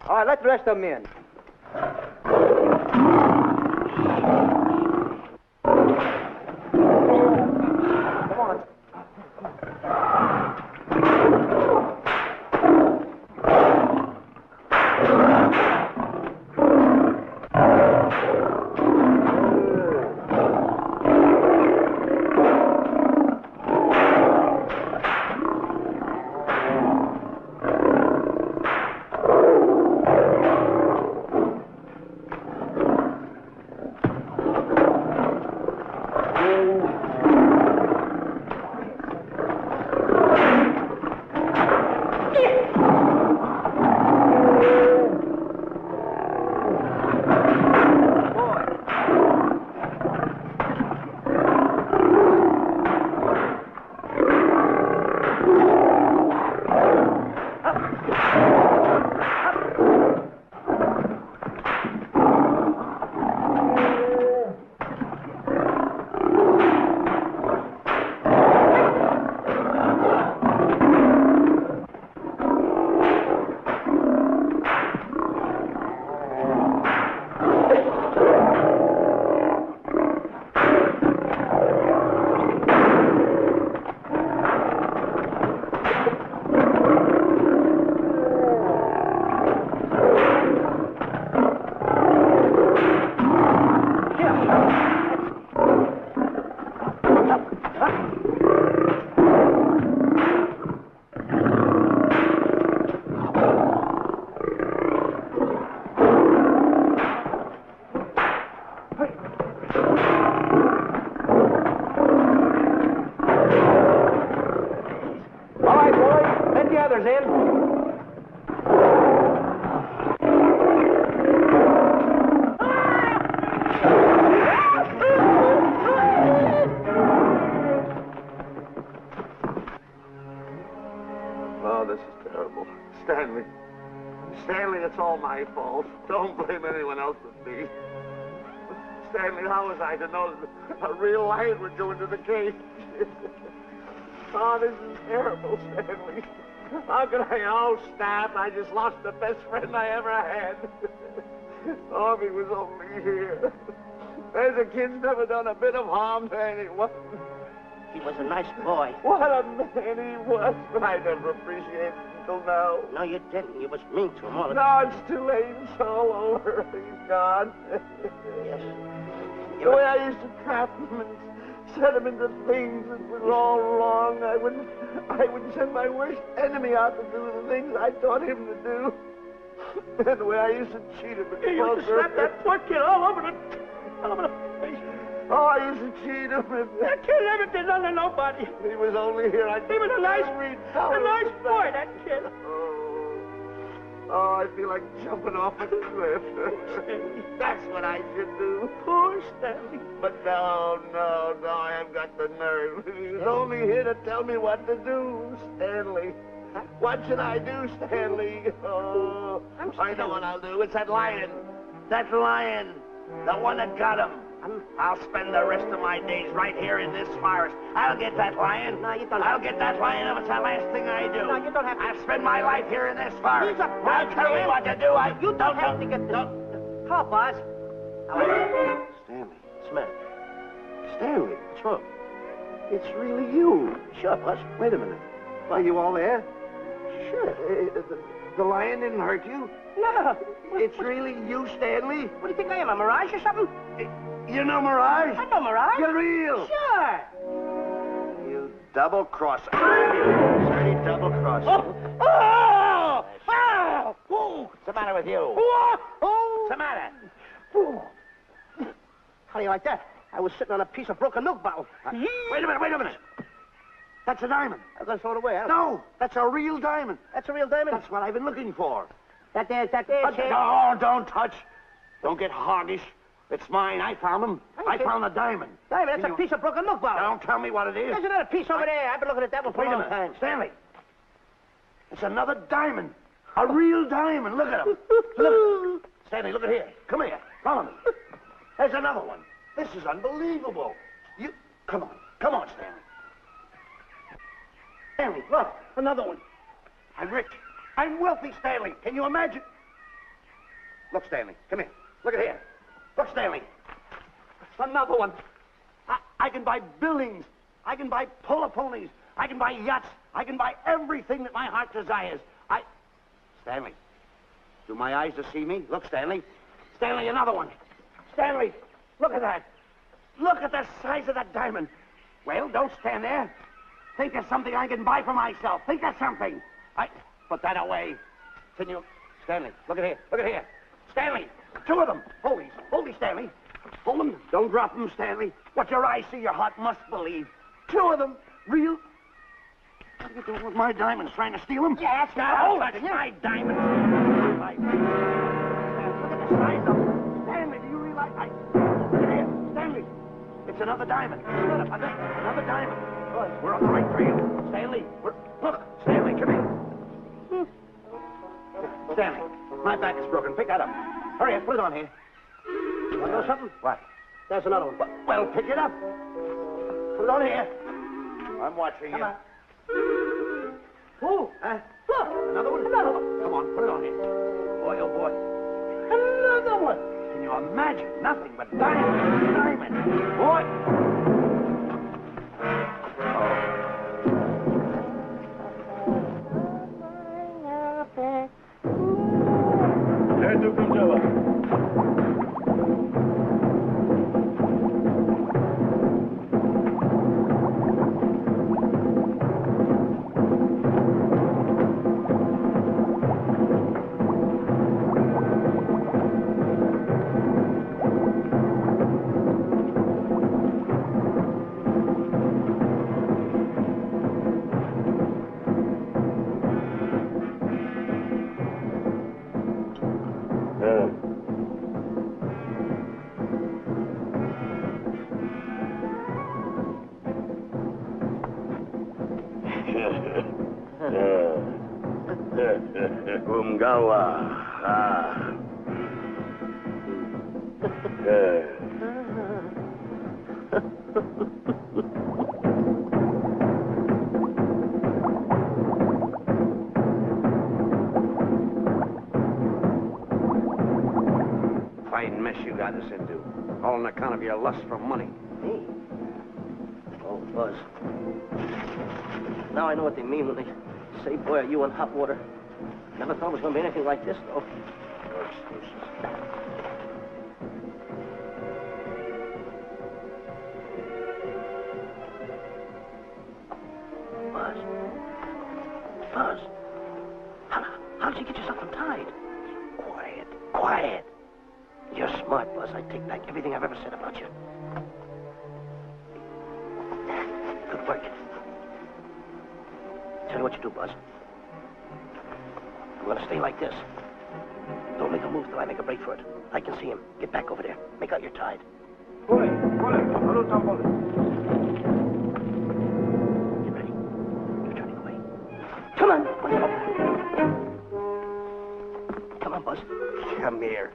[SPEAKER 6] All right, let the rest of them in. Come on.
[SPEAKER 4] Stanley, it's all my fault. Don't blame anyone else but me. Stanley, how was I to know that a real lion would go into the cage? Oh, this is terrible, Stanley. How could I? Oh, snap, I just lost the best friend I ever had. Oh, if he was only here. There's a kid's never done a bit of harm to anyone.
[SPEAKER 5] He was a nice boy.
[SPEAKER 4] What a man he was. I never appreciated it until now.
[SPEAKER 5] No, you didn't. You was mean to him all the
[SPEAKER 4] time. No, it's too late. It's all over. He's gone.
[SPEAKER 5] Yes.
[SPEAKER 4] The way I used to trap him and set him into things that was all wrong, I would send my worst enemy out to do the things I taught him to do. And the way I used to cheat him.
[SPEAKER 5] You used to slap that poor kid all over the face.
[SPEAKER 4] Oh, I used to cheat him.
[SPEAKER 5] That kid never did nothing to nobody.
[SPEAKER 4] He was only here.
[SPEAKER 5] He was a nice boy, that kid.
[SPEAKER 4] Oh, I feel like jumping off a cliff. That's what I should do.
[SPEAKER 5] Poor Stanley.
[SPEAKER 4] But no, I haven't got the nerve. He was only here to tell me what to do, Stanley. Huh? What should I do, Stanley? Oh, I know what I'll do. It's that lion. That lion. The one that got him. I'll spend the rest of my days right here in this forest. I'll get that lion.
[SPEAKER 5] No, you don't.
[SPEAKER 4] I'll get that lion if it's the last thing I do.
[SPEAKER 5] No, you don't have to.
[SPEAKER 4] I'll spend my life here in this forest.
[SPEAKER 5] He's a
[SPEAKER 4] Now tell me what to do.
[SPEAKER 5] You don't have to get this. Come on, boss.
[SPEAKER 3] Stanley.
[SPEAKER 5] Smith.
[SPEAKER 3] Stanley.
[SPEAKER 5] What's wrong?
[SPEAKER 3] It's really you.
[SPEAKER 5] Sure, boss.
[SPEAKER 3] Wait a minute. Are you all there?
[SPEAKER 5] Sure.
[SPEAKER 3] The lion didn't hurt you?
[SPEAKER 5] No.
[SPEAKER 3] It's really you, Stanley?
[SPEAKER 5] What do you think I am, a mirage or something?
[SPEAKER 3] You know Mirage?
[SPEAKER 5] I know Mirage.
[SPEAKER 3] You're real.
[SPEAKER 5] Sure.
[SPEAKER 3] You double-crosser. Straight double-crosser.
[SPEAKER 5] Oh! Oh!
[SPEAKER 7] What's the matter with you?
[SPEAKER 5] What's
[SPEAKER 7] the matter?
[SPEAKER 5] How do you like that? I was sitting on a piece of broken milk bottle.
[SPEAKER 3] Wait a minute. That's a diamond.
[SPEAKER 5] I'm going to throw it away.
[SPEAKER 3] No, that's a real diamond.
[SPEAKER 5] That's a real diamond?
[SPEAKER 3] That's what I've been looking for.
[SPEAKER 5] That there,
[SPEAKER 3] No, don't touch. Don't get hoggish. It's mine. I found them. I found the diamond.
[SPEAKER 5] Diamond, that's a piece of broken milk bottle.
[SPEAKER 3] Don't tell me what it is.
[SPEAKER 5] There's another piece over there. I've been looking at that one for
[SPEAKER 3] Wait
[SPEAKER 5] a
[SPEAKER 3] a
[SPEAKER 5] long
[SPEAKER 3] minute.
[SPEAKER 5] time.
[SPEAKER 3] Stanley. It's another diamond. A real diamond. Look at him. Look. Stanley, look at here. Come here. Follow me. There's another one. This is unbelievable. You... Come on, Stanley. Stanley, look. Another one. I'm rich. I'm wealthy, Stanley. Can you imagine? Look, Stanley. Come here. Look at here. Look, Stanley. Another one. I can buy buildings. I can buy polo ponies. I can buy yachts. I can buy everything that my heart desires. Stanley, do my eyes deceive me? Look, Stanley. Stanley, another one. Stanley, look at that. Look at the size of that diamond. Well, don't stand there. Think of something I can buy for myself. Think of something. Put that away. Can you... Stanley, look at here. Look at here. Stanley, two of them. Hold these, Stanley. Hold them. Don't drop them, Stanley. What your eyes see, your heart must believe. Two of them. Real... What are you doing with my diamonds? Trying to steal them?
[SPEAKER 5] Yeah, that's
[SPEAKER 3] Now, hold it. My diamonds. Look at the size of them. Stanley, do you realize... Look at here. Stanley. It's another diamond. Another diamond. We're on the right trail. Stanley, look. Stanley, come here. Stanley, my back is broken. Pick that up. Hurry up. Put it on here.
[SPEAKER 5] Want to know something?
[SPEAKER 3] What?
[SPEAKER 5] There's another one.
[SPEAKER 3] Well, pick it up. Put it on here. I'm watching you.
[SPEAKER 5] Come on. Oh,
[SPEAKER 3] Look, another one. Come on, put it on here. Boy, oh boy.
[SPEAKER 5] another one.
[SPEAKER 3] Can you imagine? Nothing but diamond. Boy. Fine mess you got us into. All on account of your lust for money.
[SPEAKER 5] Me? Oh, Buzz. Now I know what they mean when they say, boy, are you in hot water. Never thought it was going to be anything like this, though. Buzz. How did you get yourself untied? Quiet. You're smart, Buzz. I take back everything I've ever said about you. Good work. Tell you what you do, Buzz. I'm going to stay like this. Don't make a move till I make a break for it. I can see him. Get back over there. Make out you're tied.
[SPEAKER 1] Pull it.
[SPEAKER 5] Get ready. You're turning away. Come on. Come on, Buzz.
[SPEAKER 3] Come here.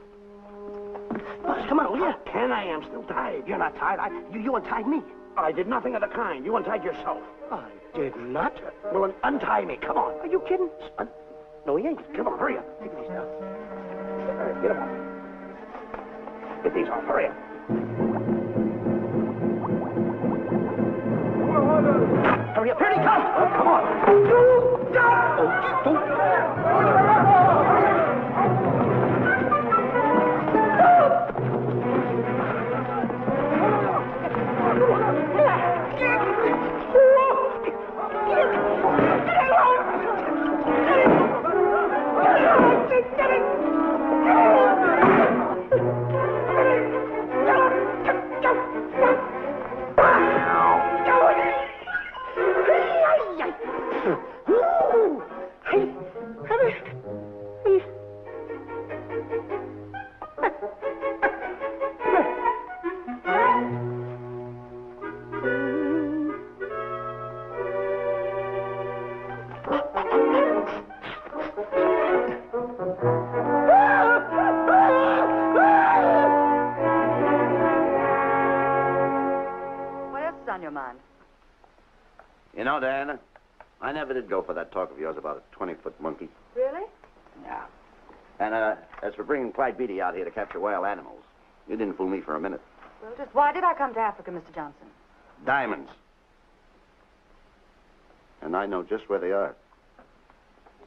[SPEAKER 5] Buzz, come on, will you?
[SPEAKER 3] Can I? I'm still tied.
[SPEAKER 5] You're not tied. You untied me.
[SPEAKER 3] I did nothing of the kind. You untied yourself.
[SPEAKER 5] I did not.
[SPEAKER 3] Well, untie me. Come on.
[SPEAKER 5] Are you kidding? No, he ain't.
[SPEAKER 3] Come on, hurry up.
[SPEAKER 5] Take these now.
[SPEAKER 3] Get them off. Get these off. Hurry up.
[SPEAKER 5] Hurry up. Here he comes.
[SPEAKER 3] Oh, come on. You know, Diana, I never did go for that talk of yours about a 20-foot monkey.
[SPEAKER 2] Really?
[SPEAKER 3] Yeah. And, as for bringing Clyde Beatty out here to capture wild animals, you didn't fool me for a minute.
[SPEAKER 2] Well, just why did I come to Africa, Mr. Johnson?
[SPEAKER 3] Diamonds. And I know just where they are.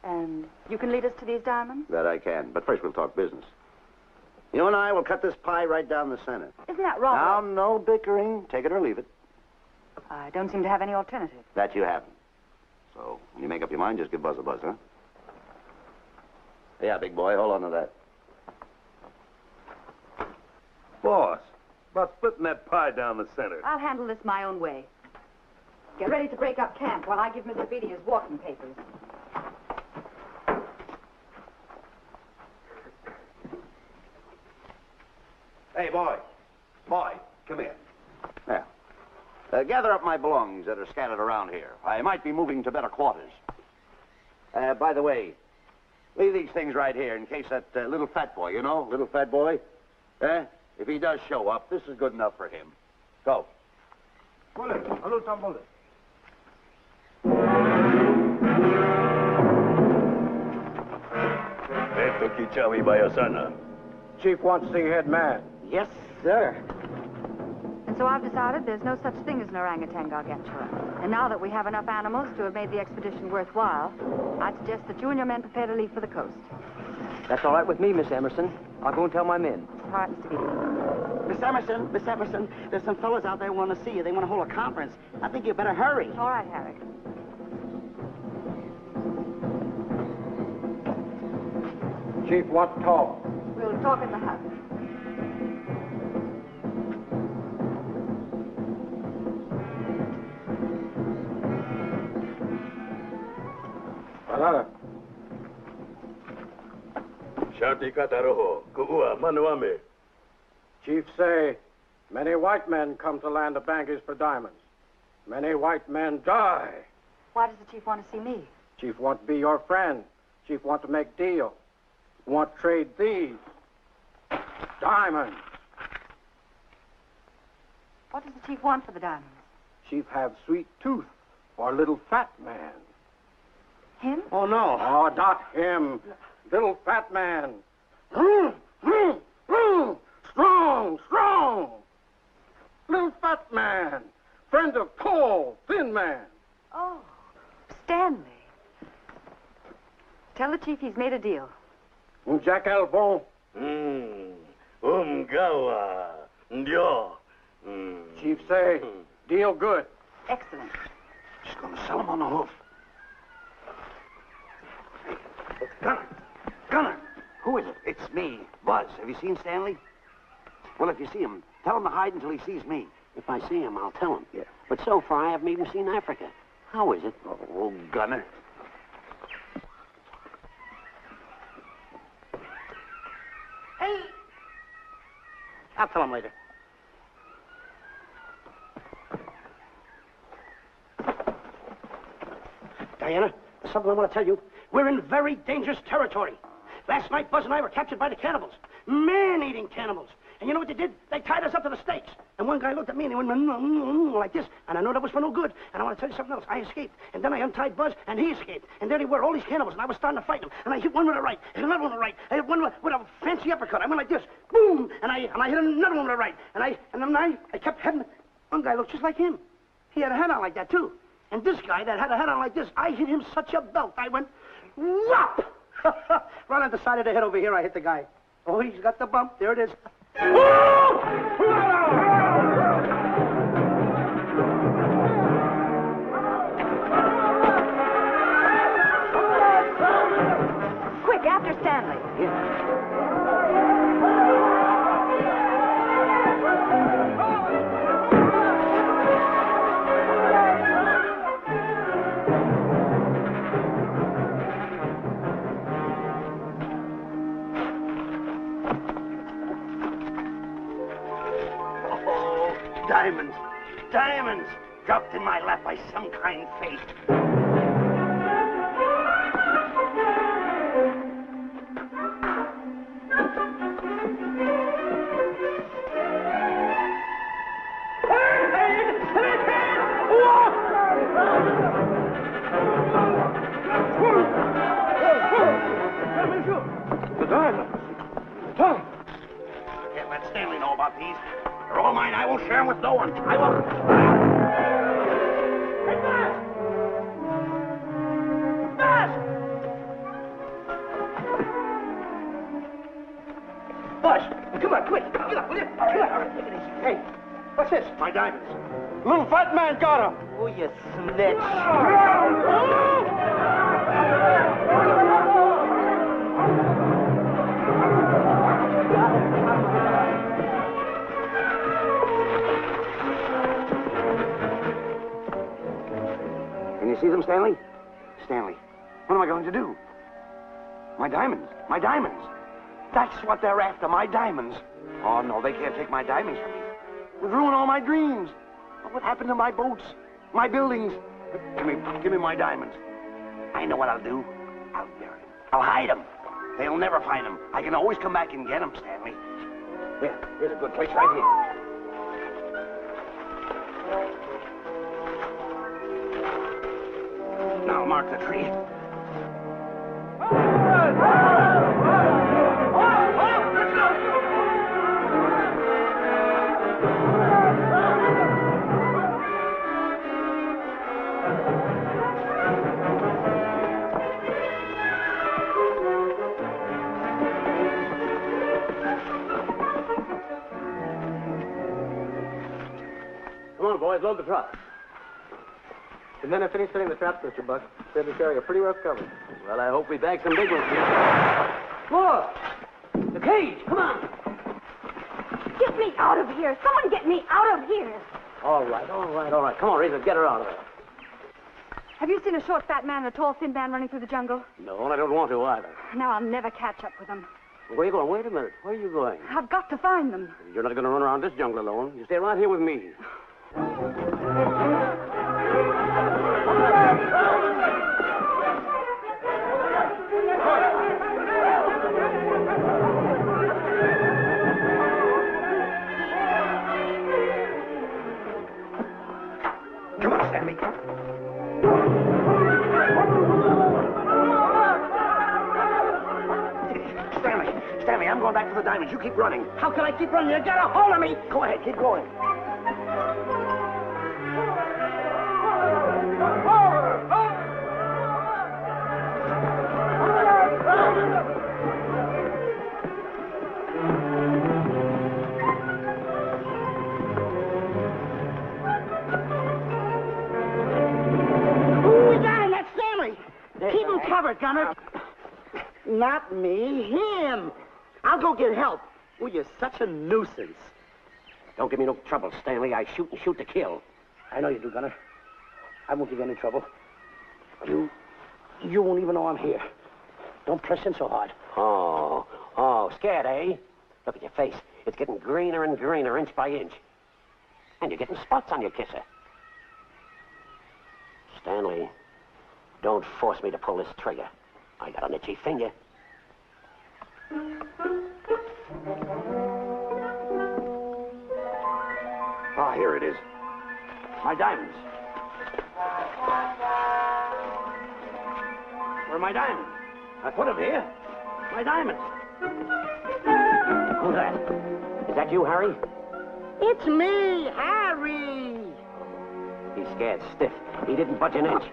[SPEAKER 2] And you can lead us to these diamonds?
[SPEAKER 3] That I can. But first we'll talk business. You and I will cut this pie right down the center.
[SPEAKER 2] Isn't that wrong?
[SPEAKER 3] Now, no bickering. Take it or leave it.
[SPEAKER 2] I don't seem to have any alternative.
[SPEAKER 3] That you haven't. So, when you make up your mind, just give Buzz a buzz, huh? Yeah, big boy, hold on to that.
[SPEAKER 8] Boss, about splitting that pie down the center.
[SPEAKER 2] I'll handle this my own way. Get ready to break up camp while I give Mr. Beatty his walking papers.
[SPEAKER 3] Hey, boy. Boy, come here. Now, gather up my belongings that are scattered around here. I might be moving to better quarters. By the way, leave these things right here in case that little fat boy, you know, little fat boy, if he does show up, this is good enough for him. Go.
[SPEAKER 8] Bullet. A little time bullet. Esto Kichawi Bayasana.
[SPEAKER 9] Chief wants to see head man.
[SPEAKER 5] Yes, sir.
[SPEAKER 2] And so I've decided there's no such thing as an orangutan gargantua. And now that we have enough animals to have made the expedition worthwhile, I'd suggest that you and your men prepare to leave for the coast.
[SPEAKER 6] That's all right with me, Miss Emerson. I'll go and tell my men.
[SPEAKER 2] All right, Mr. Beatty.
[SPEAKER 5] Miss Emerson, there's some fellas out there who want to see you. They want to hold a conference. I think you better hurry.
[SPEAKER 2] All right, Harry.
[SPEAKER 9] Chief wants to talk.
[SPEAKER 2] We'll talk in the hut.
[SPEAKER 8] Shanti Kataroho. Kuua Manuame.
[SPEAKER 9] Chief say, many white men come to land of Bangis for diamonds. Many white men die.
[SPEAKER 2] Why does the chief want to see me?
[SPEAKER 9] Chief want to be your friend. Chief want to make deal. Want to trade these diamonds.
[SPEAKER 2] What does the chief want for the diamonds?
[SPEAKER 9] Chief have sweet tooth for little fat man.
[SPEAKER 2] Him?
[SPEAKER 5] Oh, no.
[SPEAKER 9] Oh, not him. Little fat man. Strong, strong. Little fat man. Friend of tall, thin man.
[SPEAKER 2] Oh, Stanley. Tell the chief he's made a deal.
[SPEAKER 9] Jack Albon.
[SPEAKER 8] Umgawa. Ndio.
[SPEAKER 9] Chief say, deal good.
[SPEAKER 2] Excellent.
[SPEAKER 3] She's going to sell him on the hoof. Gunner! Gunner! Who is it? It's me, Buzz. Have you seen Stanley? Well, if you see him, tell him to hide until he sees me.
[SPEAKER 7] If I see him, I'll tell him.
[SPEAKER 3] Yeah.
[SPEAKER 7] But so far, I haven't even seen Africa. How is it?
[SPEAKER 3] Oh, Gunner.
[SPEAKER 5] Hey! I'll tell him later. Diana, there's something I want to tell you. We're in very dangerous territory. Last night, Buzz and I were captured by the cannibals. Man-eating cannibals. And you know what they did? They tied us up to the stakes. And one guy looked at me and he went like this. And I know that was for no good. And I want to tell you something else. I escaped. And then I untied Buzz and he escaped. And there they were, all these cannibals. And I was starting to fight them. And I hit one with the right. And another one with the right. I hit one with a fancy uppercut. I went like this. Boom! And I hit another one with the right. And then I kept heading. One guy looked just like him. He had a hat on like that, too. And this guy that had a hat on like this, I hit him such a belt. I went, whop! Right on the side of the head over here, I hit the guy. Oh, he's got the bump. There it is.
[SPEAKER 2] Quick, after Stanley.
[SPEAKER 3] Diamonds! Diamonds! Dropped in my lap by some kind fate. about these. They're all mine. I won't share them with no one. I won't. Hey,
[SPEAKER 5] Boss, come on, quick. Get up, will you? All right. Take it easy. Hey, what's this?
[SPEAKER 3] My diamonds.
[SPEAKER 9] Little fat man got him.
[SPEAKER 5] Oh, you snitch.
[SPEAKER 3] Can you see them, Stanley? Stanley, what am I going to do? My diamonds. My diamonds. That's what they're after, my diamonds. Oh, no, they can't take my diamonds from me. It would ruin all my dreams. What happened to my boats? My buildings? Give me my diamonds. I know what I'll do. I'll bury them. I'll hide them. They'll never find them. I can always come back and get them, Stanley. Here, here's a good place right here. Now mark the tree.
[SPEAKER 6] Come on, boys, load the truck.
[SPEAKER 9] The men have finished setting the traps, Mr. Buck. Said this area pretty rough covered.
[SPEAKER 6] Well, I hope we bag some big ones here. More! The cage, come on!
[SPEAKER 2] Get me out of here. Someone get me out of here.
[SPEAKER 6] All right. Come on, Razor, get her out of there.
[SPEAKER 2] Have you seen a short, fat man and a tall, thin man running through the jungle?
[SPEAKER 6] No, and I don't want to either.
[SPEAKER 2] Now I'll never catch up with them.
[SPEAKER 6] Where are you going? Wait a minute. Where are you going?
[SPEAKER 2] I've got to find them.
[SPEAKER 6] You're not going to run around this jungle alone. You stay right here with me.
[SPEAKER 3] Come on, Stanley. Stanley, I'm going back for the diamonds. You keep running.
[SPEAKER 5] How can I keep running? You got a hold of me.
[SPEAKER 3] Go ahead, keep going.
[SPEAKER 5] Who's that? That's Stanley. Keep him covered, Gunner. Not me, him. I'll go get help. Oh, you're such a nuisance.
[SPEAKER 7] Don't give me no trouble, Stanley. I shoot and shoot to kill.
[SPEAKER 5] I know you do, Gunner. I won't give you any trouble. You won't even know I'm here. Don't press in so hard.
[SPEAKER 7] Oh, scared, eh? Look at your face. It's getting greener and greener, inch by inch. And you're getting spots on your kisser. Stanley, don't force me to pull this trigger. I got an itchy finger.
[SPEAKER 3] Ah, here it is. My diamonds. Where are my diamonds? I put them here. My diamonds.
[SPEAKER 7] Who's that? Is that you, Harry?
[SPEAKER 5] It's me, Harry.
[SPEAKER 7] He's scared stiff. He didn't budge an inch.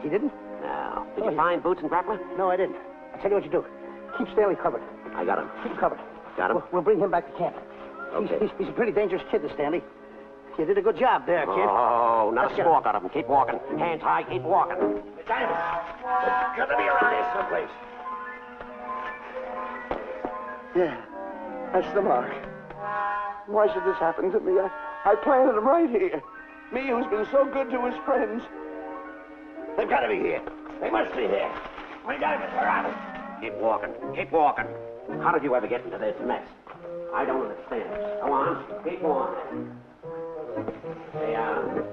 [SPEAKER 5] He didn't?
[SPEAKER 7] No. Did you find Boots and Grappler?
[SPEAKER 5] No, I didn't. I'll tell you what you do. Keep Stanley covered.
[SPEAKER 7] I got him.
[SPEAKER 5] Keep him covered.
[SPEAKER 7] Got him?
[SPEAKER 5] We'll bring him back to camp.
[SPEAKER 7] Okay.
[SPEAKER 5] He's a pretty dangerous kid, this Stanley. You did a good job there, kid.
[SPEAKER 7] Oh, not
[SPEAKER 5] Let's
[SPEAKER 7] a
[SPEAKER 5] get
[SPEAKER 7] squawk out of him. Keep walking. Hands high, keep walking.
[SPEAKER 3] The diamonds. They're gonna be around here someplace. Yeah, that's the mark. Why should this happen to me? I planted them right here. Me who's been so good to his friends. They've got to be here. They must be here. My diamonds are out.
[SPEAKER 7] Keep walking. Keep walking. How did you ever get into this mess? I don't understand. Go on. Keep going. Stay on.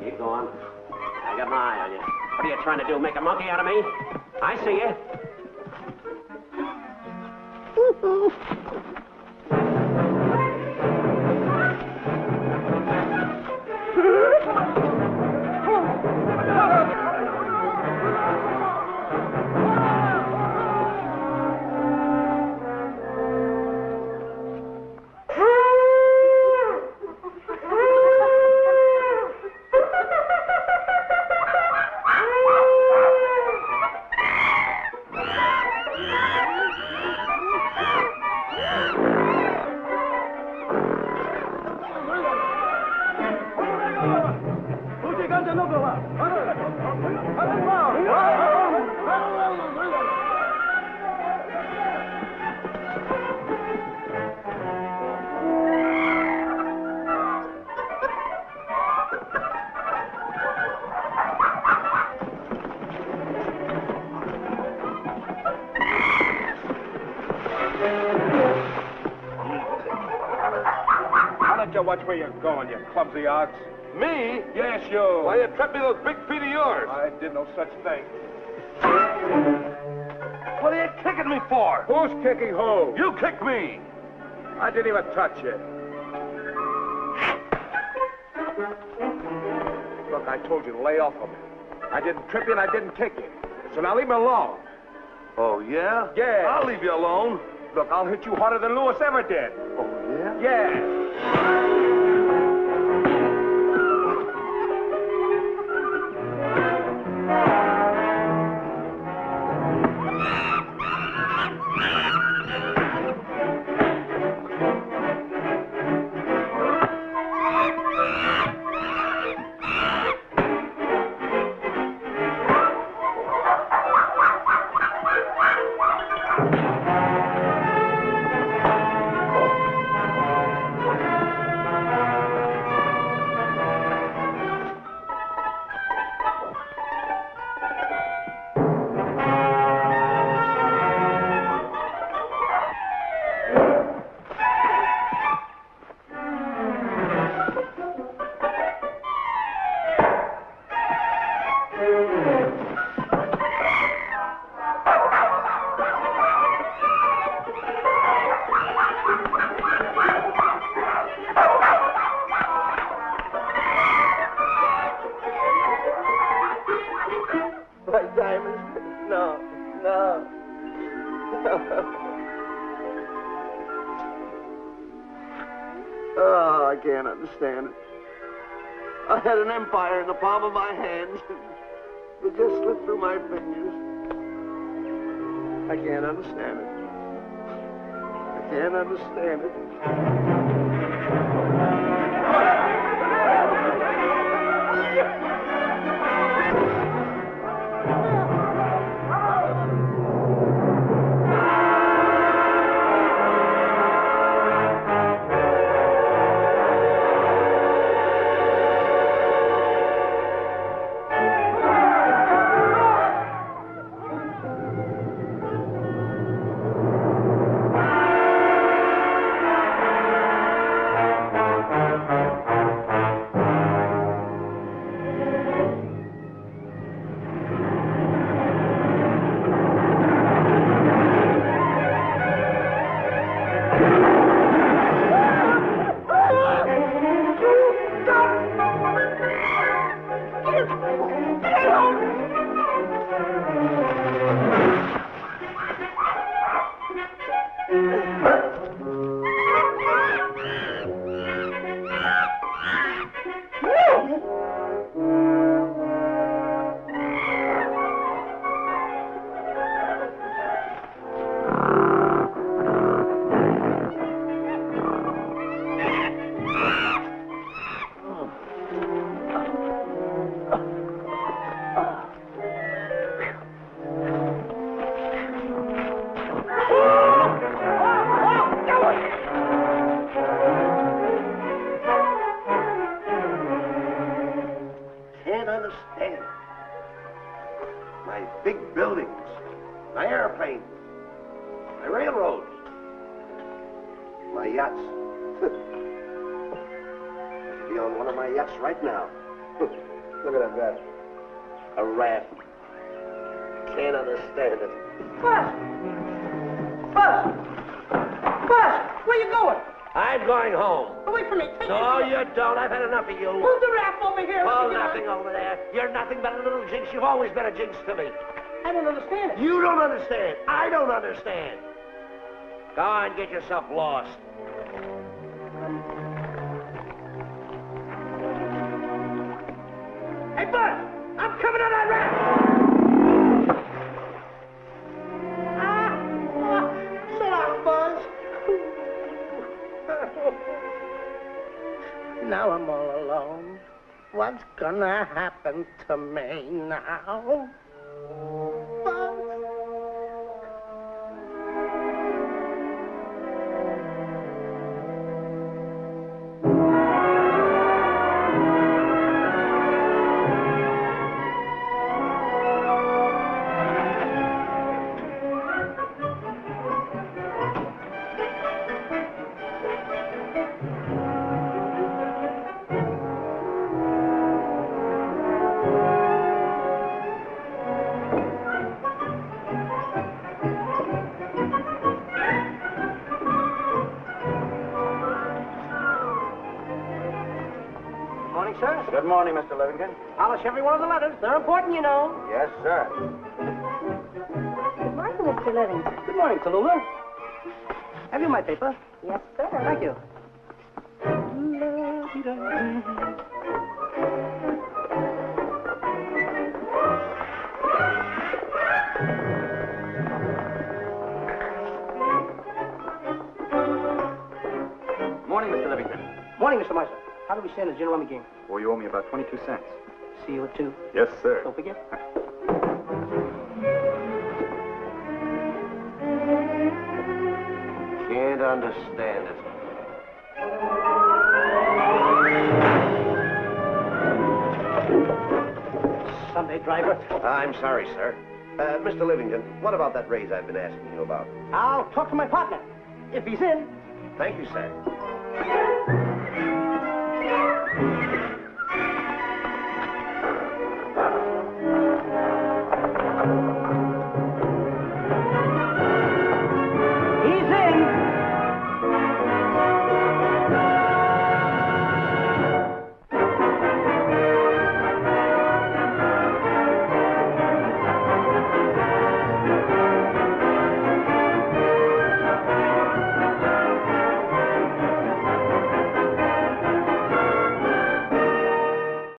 [SPEAKER 7] Keep going. I got my eye on you. What are you trying to do? Make a monkey out of me? I see you.
[SPEAKER 8] Watch where you're going, you clumsy ox.
[SPEAKER 4] Me?
[SPEAKER 8] Yes, you.
[SPEAKER 4] Why, you tripped me those big feet of yours.
[SPEAKER 8] I did no such thing.
[SPEAKER 4] What are you kicking me for?
[SPEAKER 8] Who's kicking who?
[SPEAKER 4] You kicked me.
[SPEAKER 8] I didn't even touch you. Look, I told you to lay off of me. I didn't trip you and I didn't kick you. So now leave me alone.
[SPEAKER 4] Oh, yeah?
[SPEAKER 8] Yeah.
[SPEAKER 4] I'll leave you alone.
[SPEAKER 8] Look, I'll hit you harder than Lewis ever did.
[SPEAKER 4] Oh, yeah?
[SPEAKER 8] Yeah.
[SPEAKER 3] Oh, I can't understand it. I had an empire in the palm of my hands. It just slipped through my fingers. I can't understand it. I can't understand it.
[SPEAKER 7] You've always been a jinx to me.
[SPEAKER 5] I don't understand it.
[SPEAKER 7] You don't understand. I don't understand. Go on, get yourself lost. Hey, Bud! I'm coming on that rat! So long, Buzz. Now I'm all alone.
[SPEAKER 1] what's gonna happen to me now.
[SPEAKER 8] Good morning, Mr. Livingston.
[SPEAKER 1] Polish every one of the letters. They're important, you know.
[SPEAKER 8] Yes, sir.
[SPEAKER 2] Good morning, Mr. Livingston.
[SPEAKER 5] Good morning, Tallulah. Have you my paper?
[SPEAKER 2] Yes, sir.
[SPEAKER 5] Thank you. Morning, Mr. Livingston.
[SPEAKER 1] Morning, Mr. Meister. How do we stand the gin rummy game?
[SPEAKER 8] Well, you owe me about 22 cents.
[SPEAKER 1] See you at 2.
[SPEAKER 8] Yes, sir.
[SPEAKER 1] Don't forget.
[SPEAKER 3] Can't understand it.
[SPEAKER 1] Sunday driver.
[SPEAKER 3] I'm sorry, sir. Mr. Livingston, what about that raise I've been asking you about?
[SPEAKER 1] I'll talk to my partner. If he's in.
[SPEAKER 3] Thank you, sir.
[SPEAKER 1] He's in.